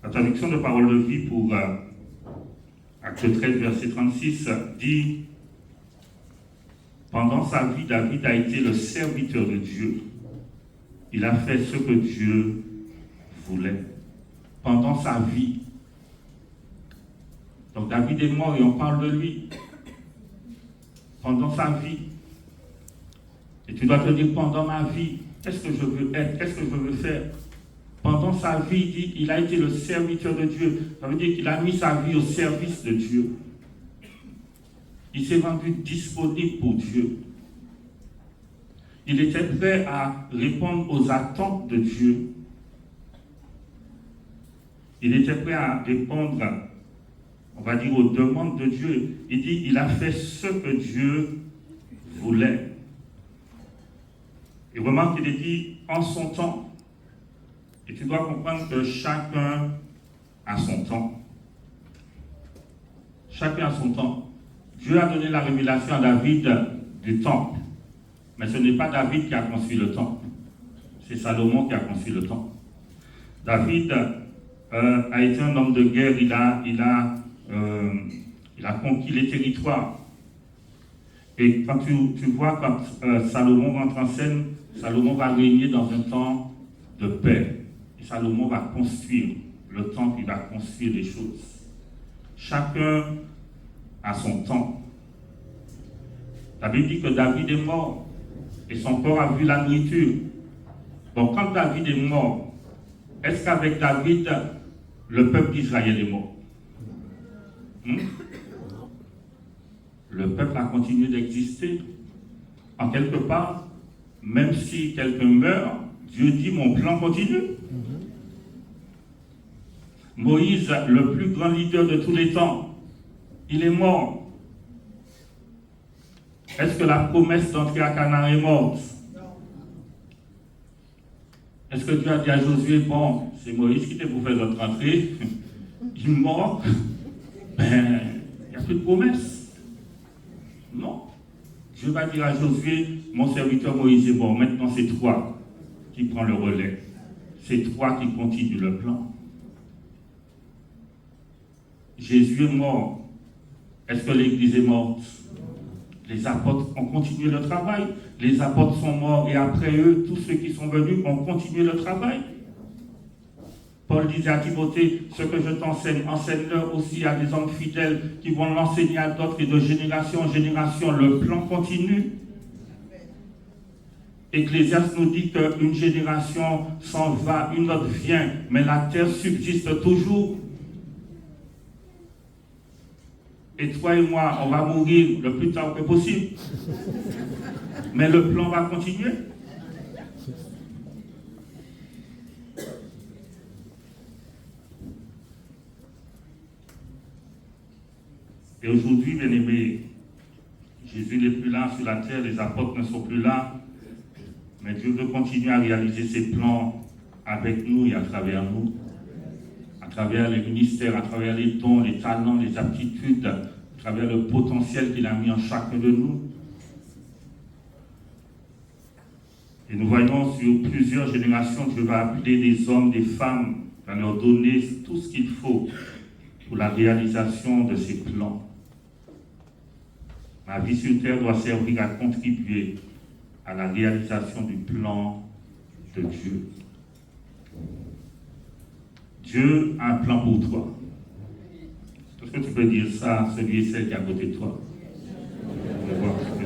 La traduction de Parole de vie pour Acte 13, verset 36 dit « Pendant sa vie, David a été le serviteur de Dieu. Il a fait ce que Dieu voulait. Pendant sa vie. » Donc David est mort et on parle de lui. Pendant sa vie. Et tu dois te dire, pendant ma vie, qu'est-ce que je veux être? Qu'est-ce que je veux faire? Pendant sa vie, il dit qu'il a été le serviteur de Dieu. Ça veut dire qu'il a mis sa vie au service de Dieu. Il s'est rendu disponible pour Dieu. Il était prêt à répondre aux attentes de Dieu. Il était prêt à répondre, on va dire, aux demandes de Dieu. Il dit, il a fait ce que Dieu voulait. Et vraiment qu'il est dit, en son temps. Et tu dois comprendre que chacun a son temps. Chacun a son temps. Dieu a donné la révélation à David du temple. Mais ce n'est pas David qui a construit le temple. C'est Salomon qui a construit le temple. David a été un homme de guerre. Il a conquis les territoires. Et quand tu vois, quand Salomon rentre en scène, Salomon va régner dans un temps de paix. Et Salomon va construire le temple, il va construire les choses. Chacun a son temps. La Bible dit que David est mort et son corps a vu la nourriture. Donc quand David est mort, est-ce qu'avec David, le peuple d'Israël est mort? Le peuple a continué d'exister. En quelque part, même si quelqu'un meurt, Dieu dit, mon plan continue. Moïse, le plus grand leader de tous les temps, il est mort. Est-ce que la promesse d'entrer à Canaan est morte? Est-ce que Dieu a dit à Josué, bon, c'est Moïse qui t'a pour faire notre entrée, il est mort, ben, il n'y a plus de promesse. Non. Dieu va dire à Josué, mon serviteur Moïse est mort, maintenant c'est toi qui prends le relais. C'est toi qui continue le plan. Jésus est mort. Est-ce que l'Église est morte? Les apôtres ont continué le travail. Les apôtres sont morts et après eux, tous ceux qui sont venus ont continué le travail. Paul disait à Timothée, ce que je t'enseigne, enseigne-le aussi à des hommes fidèles qui vont l'enseigner à d'autres et de génération en génération. Le plan continue. Ecclésiaste nous dit qu'une génération s'en va, une autre vient, mais la terre subsiste toujours. Et toi et moi, on va mourir le plus tard que possible. Mais le plan va continuer. Et aujourd'hui, bien-aimés, Jésus n'est plus là sur la terre, les apôtres ne sont plus là, mais Dieu veut continuer à réaliser ses plans avec nous et à travers nous, à travers les ministères, à travers les dons, les talents, les aptitudes, à travers le potentiel qu'il a mis en chacun de nous. Et nous voyons sur plusieurs générations, Dieu va appeler des hommes, des femmes, va leur donner tout ce qu'il faut pour la réalisation de ses plans. Ma vie sur terre doit servir à contribuer à la réalisation du plan de Dieu. Dieu a un plan pour toi. Est-ce que tu peux dire ça à celui et celle qui est à côté de toi? Je vais voir ce que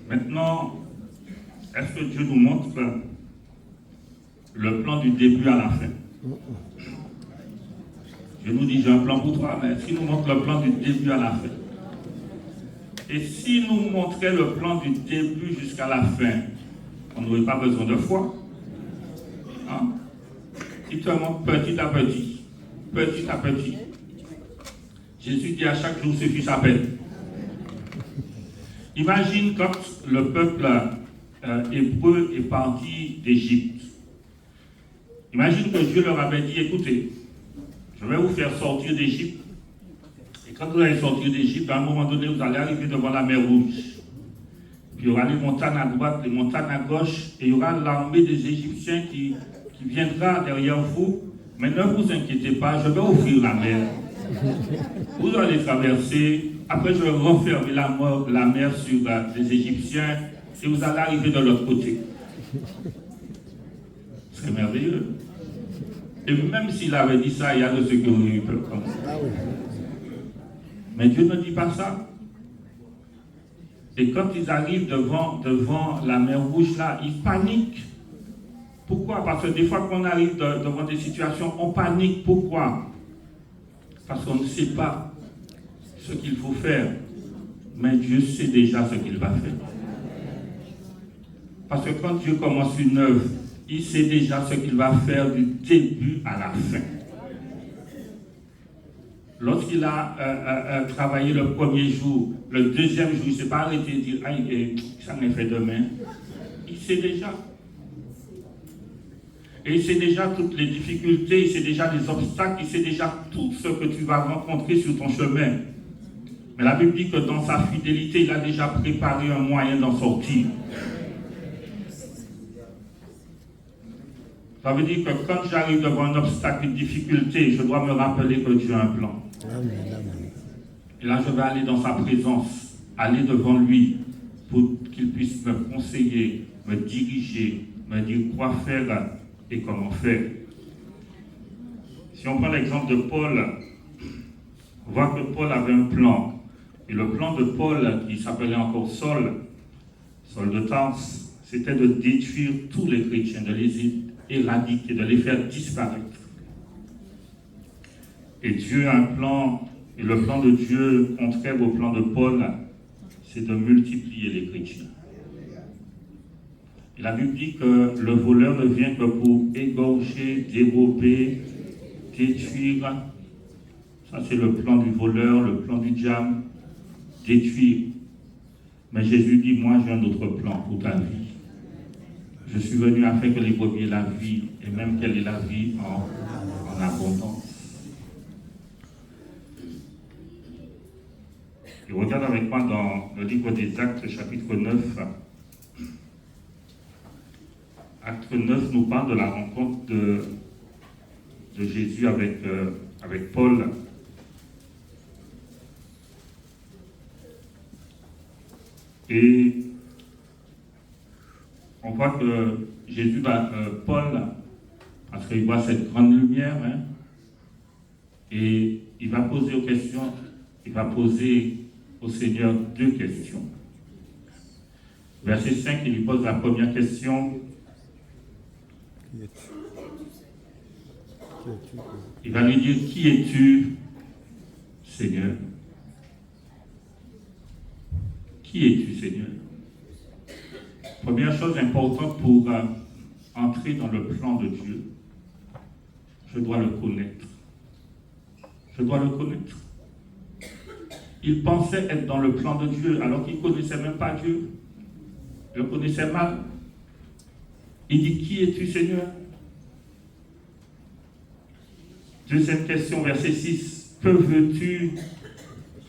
Maintenant, est-ce que Dieu nous montre le plan du début à la fin? Dieu nous dit, j'ai un plan pour toi, mais est-ce qu'il nous montre le plan du début à la fin? Et s'il nous montrait le plan du début jusqu'à la fin, on n'aurait pas besoin de foi. Hein? Il te montre petit à petit, petit à petit. Jésus dit à chaque jour suffit sa peine. Imagine quand le peuple hébreu est parti d'Égypte. Imagine que Dieu leur avait dit, écoutez, je vais vous faire sortir d'Égypte. Et quand vous allez sortir d'Égypte, à un moment donné, vous allez arriver devant la mer Rouge. Puis il y aura les montagnes à droite, les montagnes à gauche, et il y aura l'armée des Égyptiens qui viendra derrière vous. Mais ne vous inquiétez pas, je vais ouvrir la mer. Vous allez traverser. Après, je vais refermer la mer sur les Égyptiens et vous allez arriver de l'autre côté. C'est merveilleux. Et même s'il avait dit ça, il y a de ceux qui auraient eu peur comme ça. Mais Dieu ne dit pas ça. Et quand ils arrivent devant la mer Rouge, là, ils paniquent. Pourquoi? Parce que des fois qu'on arrive devant des situations, on panique. Pourquoi? Parce qu'on ne sait pas ce qu'il faut faire, mais Dieu sait déjà ce qu'il va faire. Parce que quand Dieu commence une œuvre, il sait déjà ce qu'il va faire du début à la fin. Lorsqu'il a travaillé le premier jour, le deuxième jour, il ne s'est pas arrêté de dire « ça m'est fait demain ». Il sait déjà. Et il sait déjà toutes les difficultés, il sait déjà les obstacles, il sait déjà tout ce que tu vas rencontrer sur ton chemin. Mais la Bible dit que dans sa fidélité, il a déjà préparé un moyen d'en sortir. Ça veut dire que quand j'arrive devant un obstacle, une difficulté, je dois me rappeler que Dieu a un plan. Et là, je vais aller dans sa présence, aller devant lui, pour qu'il puisse me conseiller, me diriger, me dire quoi faire et comment faire. Si on prend l'exemple de Paul, on voit que Paul avait un plan. Et le plan de Paul, qui s'appelait encore Saul de Tarse, c'était de détruire tous les chrétiens, de les éradiquer, de les faire disparaître. Et Dieu a un plan, et le plan de Dieu, contraire au plan de Paul, c'est de multiplier les chrétiens. Et la Bible dit que le voleur ne vient que pour égorger, dérober, détruire. Ça, c'est le plan du voleur, le plan du diable. Détruire. Mais Jésus dit, moi j'ai un autre plan pour ta vie. Je suis venu afin que les brebis aient la vie, et même qu'elle ait la vie en abondance. Et regarde avec moi dans le livre des Actes, chapitre 9. Acte 9 nous parle de la rencontre de Jésus avec Paul. Et on voit que Jésus va, Paul, parce qu'il voit cette grande lumière, hein, et il va poser aux questions, il va poser au Seigneur 2 questions. Verset 5, il lui pose la première question. Il va lui dire, qui es-tu, Seigneur? qui es-tu, Seigneur? Première chose importante pour entrer dans le plan de Dieu, je dois le connaître. Je dois le connaître. Il pensait être dans le plan de Dieu alors qu'il ne connaissait même pas Dieu. Il le connaissait mal. Il dit, qui es-tu, Seigneur? Deuxième question, verset 6. Que veux-tu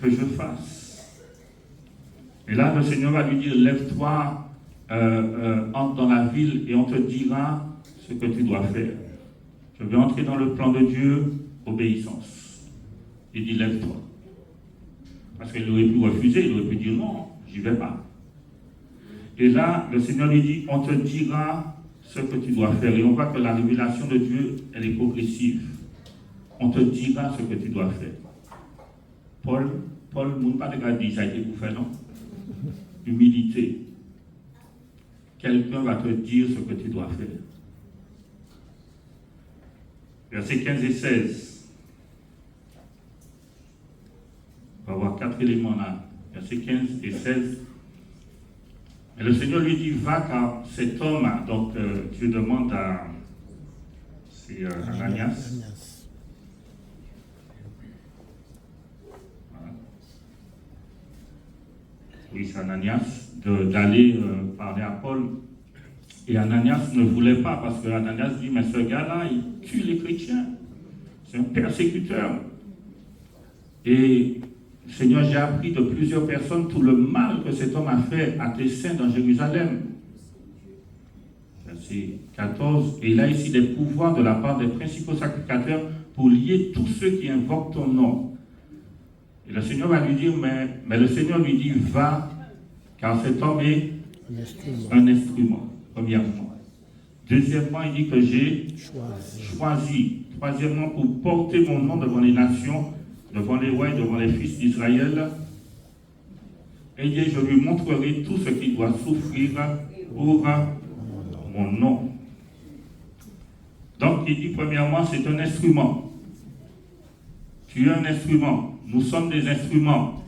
que je fasse? Et là, le Seigneur va lui dire, lève-toi, entre dans la ville et on te dira ce que tu dois faire. Je vais entrer dans le plan de Dieu, obéissance. Il dit, lève-toi. Parce qu'il aurait pu refuser, il aurait pu dire non, j'y vais pas. Et là, le Seigneur lui dit, on te dira ce que tu dois faire. Et on voit que la révélation de Dieu, elle est progressive. On te dira ce que tu dois faire. Paul, mon pas de dit, ça a été pour faire, non? Humilité. Quelqu'un va te dire ce que tu dois faire. Versets 15 et 16. On va avoir 4 éléments là. Versets 15 et 16. Et le Seigneur lui dit, va car cet homme, donc Dieu demande à... C'est Ananias. Voilà. Oui, c'est Ananias, d'aller parler à Paul. Et Ananias ne voulait pas, parce que Ananias dit, mais ce gars-là, il tue les chrétiens. C'est un persécuteur. Et Seigneur, j'ai appris de plusieurs personnes tout le mal que cet homme a fait à tes saints dans Jérusalem. Verset 14. Et il a ici des pouvoirs de la part des principaux sacrificateurs pour lier tous ceux qui invoquent ton nom. Et le Seigneur va lui dire, mais le Seigneur lui dit, va, car cet homme est un instrument, premièrement. Deuxièmement, il dit que j'ai choisi. Troisièmement, pour porter mon nom devant les nations, devant les rois et devant les fils d'Israël. Et je lui montrerai tout ce qu'il doit souffrir pour mon nom. Donc, il dit premièrement, c'est un instrument. Tu es un instrument. Nous sommes des instruments.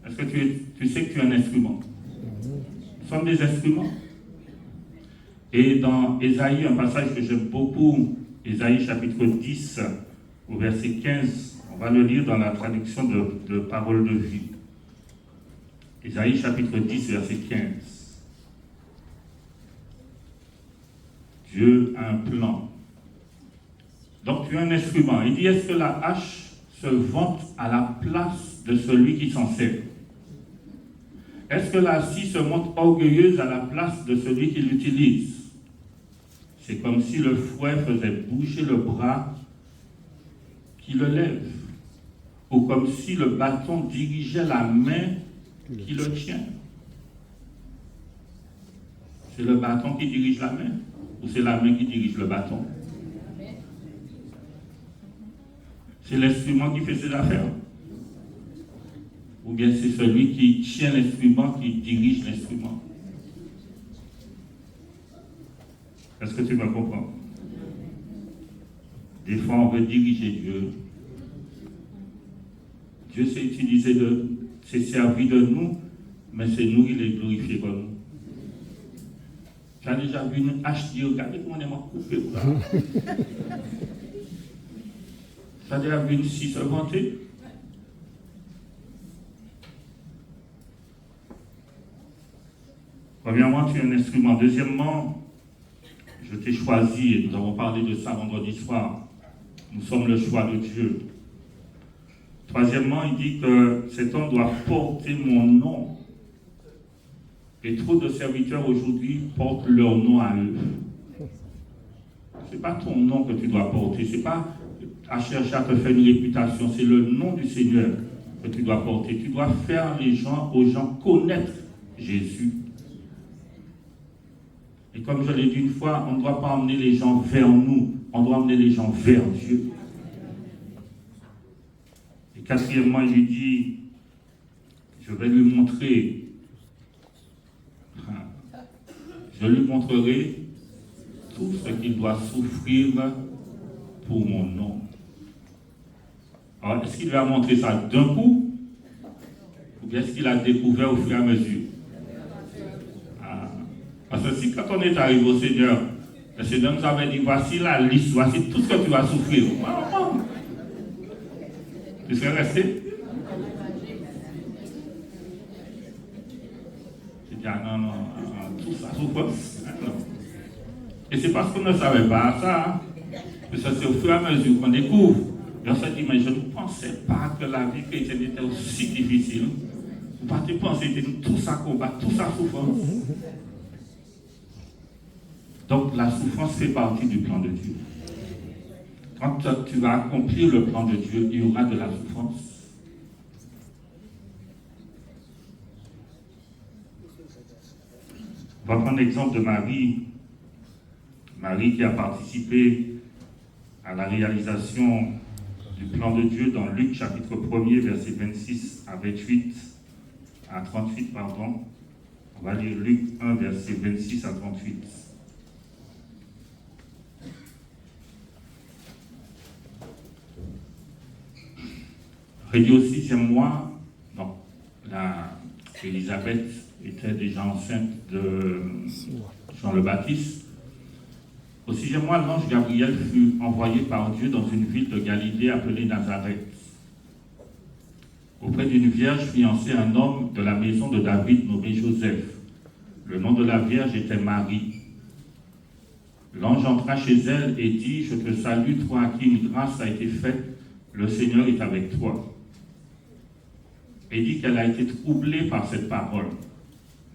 Est-ce que tu sais que tu es un instrument? Nous sommes des instruments. Et dans Ésaïe, un passage que j'aime beaucoup, Ésaïe chapitre 10, au verset 15, on va le lire dans la traduction de Parole de vie. Ésaïe chapitre 10, verset 15. Dieu a un plan. Donc tu es un instrument. Il dit, est-ce que la hache se vante à la place de celui qui s'en sert? Est-ce que la scie se montre orgueilleuse à la place de celui qui l'utilise? C'est comme si le fouet faisait bouger le bras qui le lève, ou comme si le bâton dirigeait la main qui le tient. C'est le bâton qui dirige la main, ou c'est la main qui dirige le bâton? C'est l'instrument qui fait ses affaires, ou bien c'est celui qui tient l'instrument qui dirige l'instrument? Est-ce que tu me comprends? Des fois, on veut diriger Dieu. Dieu s'est utilisé s'est servi de nous, mais c'est nous qui les glorifié comme nous. Tu as déjà vu une hache dire, regardez comment on est coupé. Tu as déjà vu une scie se vanter? Premièrement, tu es un instrument. Deuxièmement, je t'ai choisi, et nous avons parlé de ça vendredi soir. Nous sommes le choix de Dieu. Troisièmement, il dit que cet homme doit porter mon nom. Et trop de serviteurs aujourd'hui portent leur nom à eux. Ce n'est pas ton nom que tu dois porter. Ce n'est pas à chercher à te faire une réputation. C'est le nom du Seigneur que tu dois porter. Tu dois faire aux gens connaître Jésus. Et comme je l'ai dit une fois, on ne doit pas emmener les gens vers nous, on doit emmener les gens vers Dieu. Et quatrièmement, il lui dit, je vais lui montrer, je lui montrerai tout ce qu'il doit souffrir pour mon nom. Alors, est-ce qu'il lui a montré ça d'un coup? Ou Ou est-ce qu'il a découvert au fur et à mesure? Parce que si quand on est arrivé au Seigneur, le Seigneur nous avait dit, voici la liste, voici tout ce que tu vas souffrir. Tu serais resté? Tu dis, ah non, tout ça souffrance. Non. Et c'est parce qu'on ne savait pas ça, hein, que ça c'est au fur et à mesure qu'on découvre. Et on se dit, mais je ne pensais pas que la vie chrétienne était aussi difficile. Vous partez penser que tout ça combat, tout ça souffrance. Donc la souffrance fait partie du plan de Dieu. Quand tu vas accomplir le plan de Dieu, il y aura de la souffrance. On va prendre l'exemple de Marie. Marie qui a participé à la réalisation du plan de Dieu dans Luc chapitre 1er, versets 26 à 38, à 38, pardon. On va lire Luc 1, versets 26 à 38. Réduit au 6e mois, non, Élisabeth était déjà enceinte de Jean le Baptiste. Au 6e mois, l'ange Gabriel fut envoyé par Dieu dans une ville de Galilée appelée Nazareth, auprès d'une vierge fiancée à un homme de la maison de David nommé Joseph. Le nom de la vierge était Marie. L'ange entra chez elle et dit, « Je te salue, toi à qui une grâce a été faite, le Seigneur est avec toi. » Et dit qu'elle a été troublée par cette parole.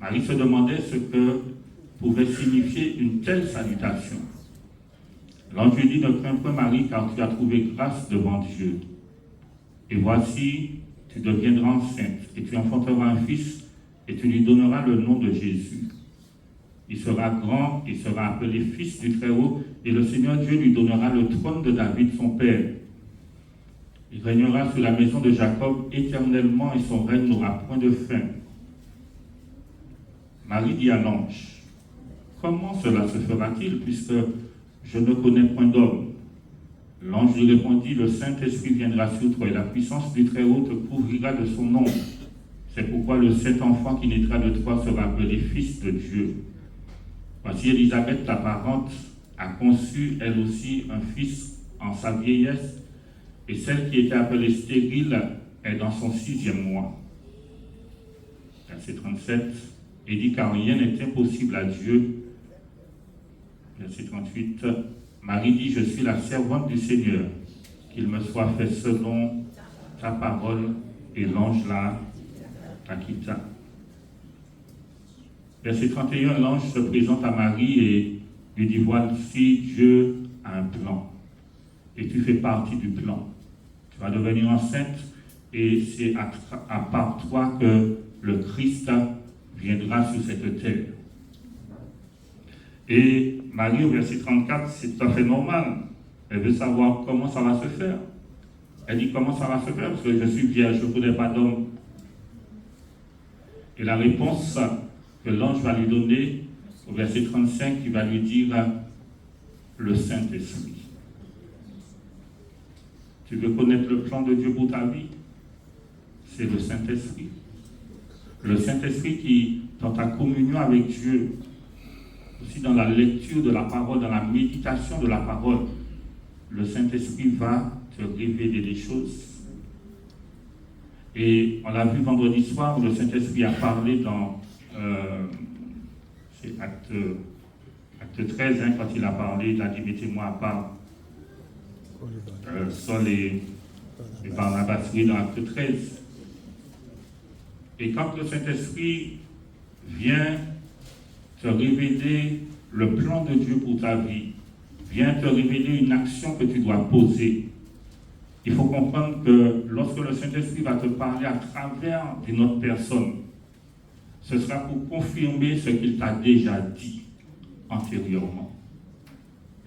Marie se demandait ce que pouvait signifier une telle salutation. L'ange lui dit, « Ne crains point Marie, car tu as trouvé grâce devant Dieu. Et voici, tu deviendras enceinte, et tu enfanteras un fils, et tu lui donneras le nom de Jésus. Il sera grand, il sera appelé fils du Très-Haut, et le Seigneur Dieu lui donnera le trône de David, son père. Il régnera sur la maison de Jacob éternellement, et son règne n'aura point de fin. » Marie dit à l'ange, « Comment cela se fera-t-il, puisque je ne connais point d'homme? » L'ange lui répondit, « Le Saint-Esprit viendra sur toi, et la puissance du Très-Haut te couvrira de son ombre. C'est pourquoi le saint enfant qui naîtra de toi sera appelé Fils de Dieu. Voici Élisabeth, ta parente, a conçu elle aussi un fils en sa vieillesse, et celle qui était appelée stérile est dans son 6e mois. » Verset 37, et dit, « Car rien n'est impossible à Dieu. » Verset 38, Marie dit, « Je suis la servante du Seigneur, qu'il me soit fait selon ta parole. » Et l'ange la quitta. Verset 31, l'ange se présente à Marie et lui dit, « Voici, Dieu a un plan. Et tu fais partie du plan. Tu vas devenir enceinte et c'est à part toi que le Christ viendra sur cette terre. » Et Marie, au verset 34, c'est tout à fait normal. Elle veut savoir comment ça va se faire. Elle dit, comment ça va se faire? Parce que je suis vierge, je ne connais pas d'homme. Et la réponse que l'ange va lui donner, au verset 35, il va lui dire, le Saint-Esprit. Tu veux connaître le plan de Dieu pour ta vie? C'est le Saint-Esprit. Le Saint-Esprit qui, dans ta communion avec Dieu, aussi dans la lecture de la parole, dans la méditation de la parole, le Saint-Esprit va te révéler des choses. Et on l'a vu vendredi soir, où le Saint-Esprit a parlé dans c'est acte 13, hein, quand il a parlé, il a dit, mettez-moi à part Saul et Barnabas, dans acte 13. Et quand le Saint-Esprit vient te révéler le plan de Dieu pour ta vie, vient te révéler une action que tu dois poser, il faut comprendre que lorsque le Saint-Esprit va te parler à travers d'une autre personne, ce sera pour confirmer ce qu'il t'a déjà dit antérieurement.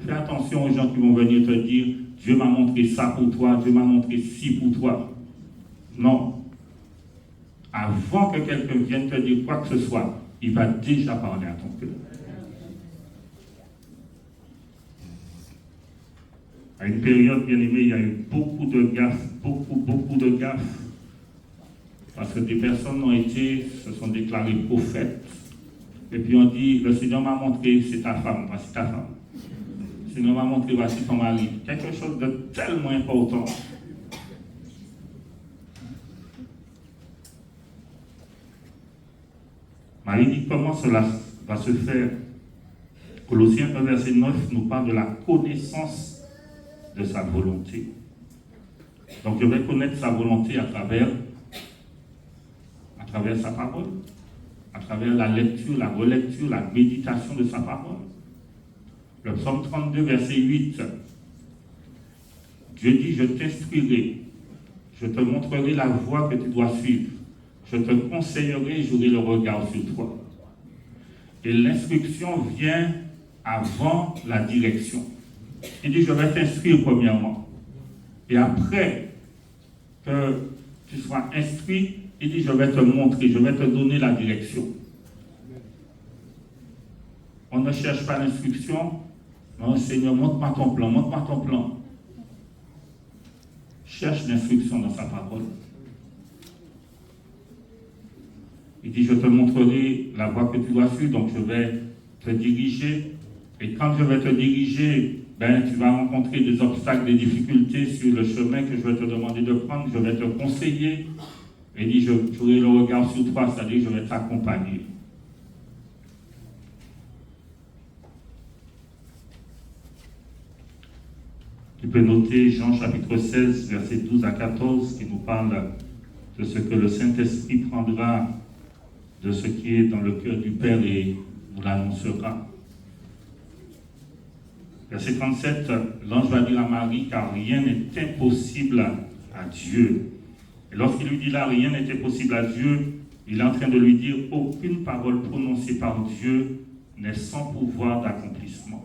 Fais attention aux gens qui vont venir te dire « Dieu m'a montré ça pour toi, Dieu m'a montré ci pour toi ». Non. Avant que quelqu'un vienne te dire quoi que ce soit, il va déjà parler à ton cœur. À une période, bien aimée, il y a eu beaucoup de gaffes, beaucoup de gaffes. Parce que des personnes se sont déclarées prophètes. Et puis on dit, le Seigneur m'a montré, c'est ta femme, voici ta femme. Le Seigneur m'a montré, voici ton mari. Quelque chose de tellement important. Marie dit comment cela va se faire. Colossiens 1, verset 9 nous parle de la connaissance de sa volonté. Donc je vais connaître sa volonté à travers sa parole, à travers la lecture, la relecture, la méditation de sa parole. Le psaume 32, verset 8, Dieu dit, je t'instruirai, je te montrerai la voie que tu dois suivre, je te conseillerai et j'aurai le regard sur toi. Et l'instruction vient avant la direction. Il dit, je vais t'instruire premièrement. Et après que tu sois instruit, il dit, je vais te montrer, je vais te donner la direction. On ne cherche pas l'instruction. Non, Seigneur, montre-moi ton plan, montre-moi ton plan. Cherche l'instruction dans sa parole. Il dit, je te montrerai la voie que tu dois suivre, donc je vais te diriger. Et quand je vais te diriger, tu vas rencontrer des obstacles, des difficultés sur le chemin que je vais te demander de prendre. Je vais te conseiller. Et il dit, j'aurai le regard sur toi, c'est-à-dire je vais t'accompagner. Tu peux noter Jean chapitre 16, versets 12 à 14, qui nous parle de ce que le Saint-Esprit prendra de ce qui est dans le cœur du Père et nous l'annoncera. Verset 37, l'ange va dire à Marie, car rien n'est impossible à Dieu. Et lorsqu'il lui dit là, rien n'est impossible à Dieu, il est en train de lui dire, aucune parole prononcée par Dieu n'est sans pouvoir d'accomplissement.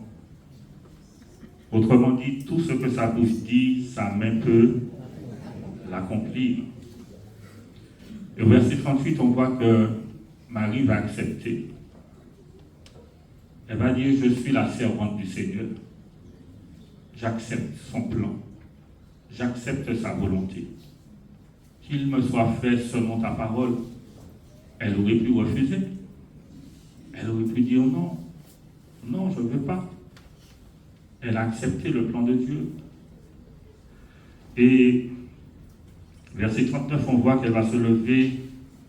Autrement dit, tout ce que sa bouche dit, sa main peut l'accomplir. Et au verset 38, on voit que Marie va accepter. Elle va dire, je suis la servante du Seigneur. J'accepte son plan. J'accepte sa volonté. Qu'il me soit fait selon ta parole. Elle aurait pu refuser. Elle aurait pu dire non. Non, je ne veux pas. Elle a accepté le plan de Dieu. Et verset 39, on voit qu'elle va se lever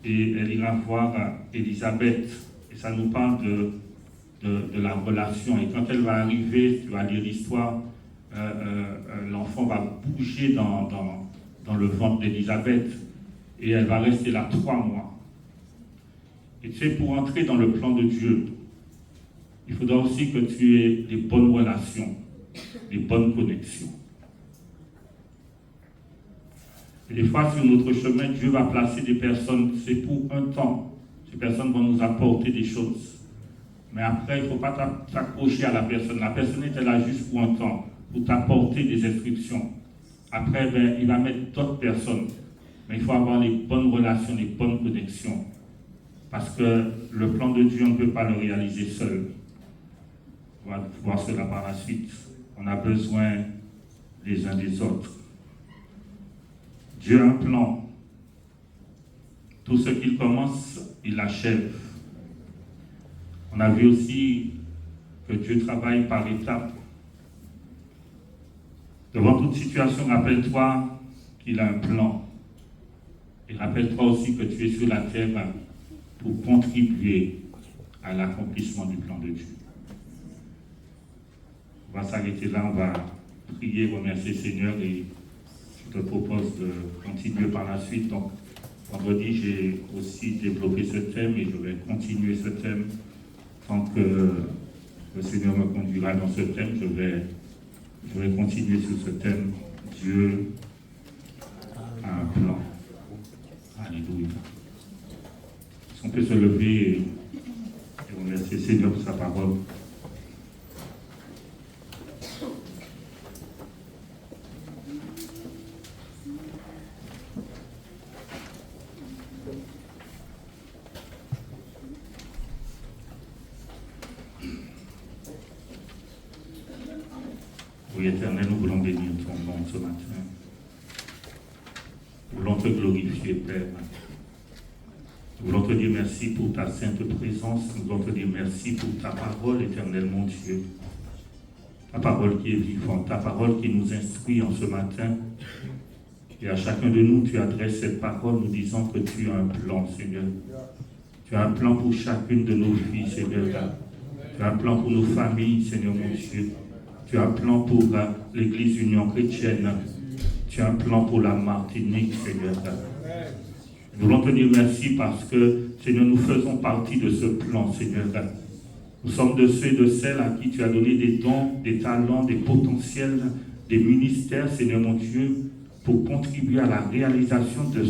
et elle ira voir Élisabeth. Et ça nous parle de la relation. Et quand elle va arriver, tu vas lire l'histoire, l'enfant va bouger dans le ventre d'Élisabeth et elle va rester là 3 mois. Et tu sais, pour entrer dans le plan de Dieu, il faudra aussi que tu aies des bonnes relations, des bonnes connexions. Et des fois, sur notre chemin, Dieu va placer des personnes, c'est pour un temps. Ces personnes vont nous apporter des choses. Mais après, il ne faut pas t'accrocher à la personne. La personne était là juste pour un temps, pour t'apporter des instructions. Après, il va mettre d'autres personnes. Mais il faut avoir les bonnes relations, les bonnes connexions. Parce que le plan de Dieu, on ne peut pas le réaliser seul. On va voir cela par la suite. On a besoin les uns des autres. Dieu a un plan. Tout ce qu'il commence, il l'achève. On a vu aussi que Dieu travaille par étapes. Devant toute situation, rappelle-toi qu'il a un plan. Et rappelle-toi aussi que tu es sur la terre pour contribuer à l'accomplissement du plan de Dieu. On va s'arrêter là, on va prier, remercier le Seigneur et je te propose de continuer par la suite. Donc, vendredi, j'ai aussi développé ce thème et je vais continuer ce thème tant que le Seigneur me conduira dans ce thème. Je vais continuer sur ce thème. Dieu a un plan. Alléluia. Est-ce qu'on peut se lever et remercier le Seigneur pour sa parole? Oui, Éternel, nous voulons bénir ton nom ce matin. Nous voulons te glorifier, Père. Nous voulons te dire merci pour ta sainte présence. Nous voulons te dire merci pour ta parole, éternelle, mon Dieu. Ta parole qui est vivante, ta parole qui nous instruit en ce matin. Et à chacun de nous, tu adresses cette parole nous disant que tu as un plan, Seigneur. Tu as un plan pour chacune de nos vies, Seigneur. Tu as un plan pour nos familles, Seigneur, mon Dieu. Tu as un plan pour l'Église Union Chrétienne. Tu as un plan pour la Martinique, Seigneur. Nous voulons te dire merci parce que, Seigneur, nous faisons partie de ce plan, Seigneur. Nous sommes de ceux et de celles à qui tu as donné des dons, des talents, des potentiels, des ministères, Seigneur mon Dieu, pour contribuer à la réalisation de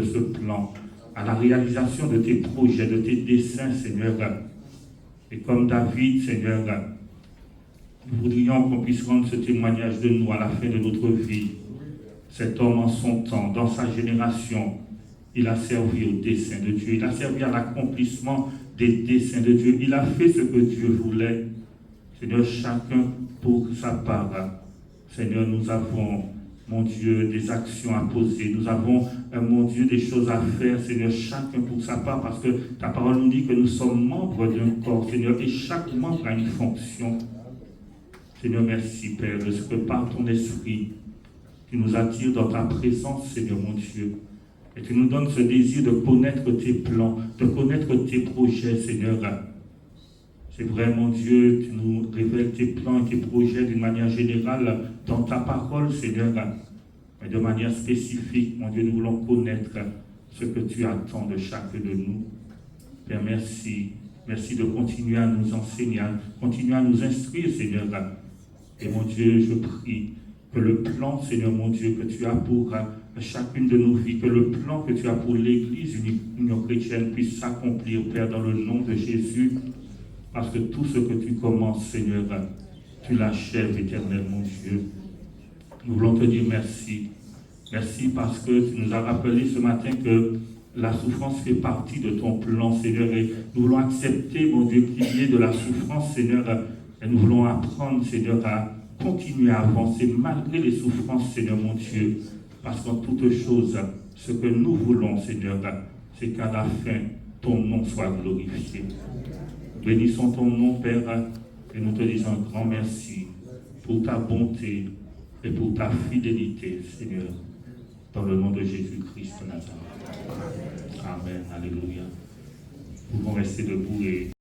ce plan, à la réalisation de tes projets, de tes desseins, Seigneur. Et comme David, Seigneur, nous voudrions qu'on puisse rendre ce témoignage de nous à la fin de notre vie. Cet homme en son temps, dans sa génération, il a servi au dessein de Dieu. Il a servi à l'accomplissement des desseins de Dieu. Il a fait ce que Dieu voulait. Seigneur, chacun pour sa part. Seigneur, nous avons, mon Dieu, des actions à poser. Nous avons, mon Dieu, des choses à faire. Seigneur, chacun pour sa part, parce que ta parole nous dit que nous sommes membres d'un corps, Seigneur, et chaque membre a une fonction. Seigneur, merci, Père, de ce que par ton esprit, tu nous attires dans ta présence, Seigneur, mon Dieu. Et tu nous donnes ce désir de connaître tes plans, de connaître tes projets, Seigneur. C'est vrai, mon Dieu, tu nous révèles tes plans et tes projets d'une manière générale dans ta parole, Seigneur. Mais de manière spécifique, mon Dieu, nous voulons connaître ce que tu attends de chacun de nous. Père, merci. Merci de continuer à nous enseigner, continuer à nous instruire, Seigneur. Et mon Dieu, je prie que le plan, Seigneur, mon Dieu, que tu as pour chacune de nos vies, que le plan que tu as pour l'Église Union Chrétienne puisse s'accomplir, Père, dans le nom de Jésus. Parce que tout ce que tu commences, Seigneur, tu l'achèves, éternel, mon Dieu. Nous voulons te dire merci. Merci parce que tu nous as rappelé ce matin que la souffrance fait partie de ton plan, Seigneur. Et nous voulons accepter, mon Dieu, qu'il y ait de la souffrance, Seigneur. Et nous voulons apprendre, Seigneur, à continuer à avancer malgré les souffrances, Seigneur, mon Dieu. Parce qu'en toute chose, ce que nous voulons, Seigneur, c'est qu'à la fin, ton nom soit glorifié. Bénissons ton nom, Père, et nous te disons un grand merci pour ta bonté et pour ta fidélité, Seigneur, dans le nom de Jésus-Christ de Nazareth. Amen. Alléluia. Nous pouvons rester debout et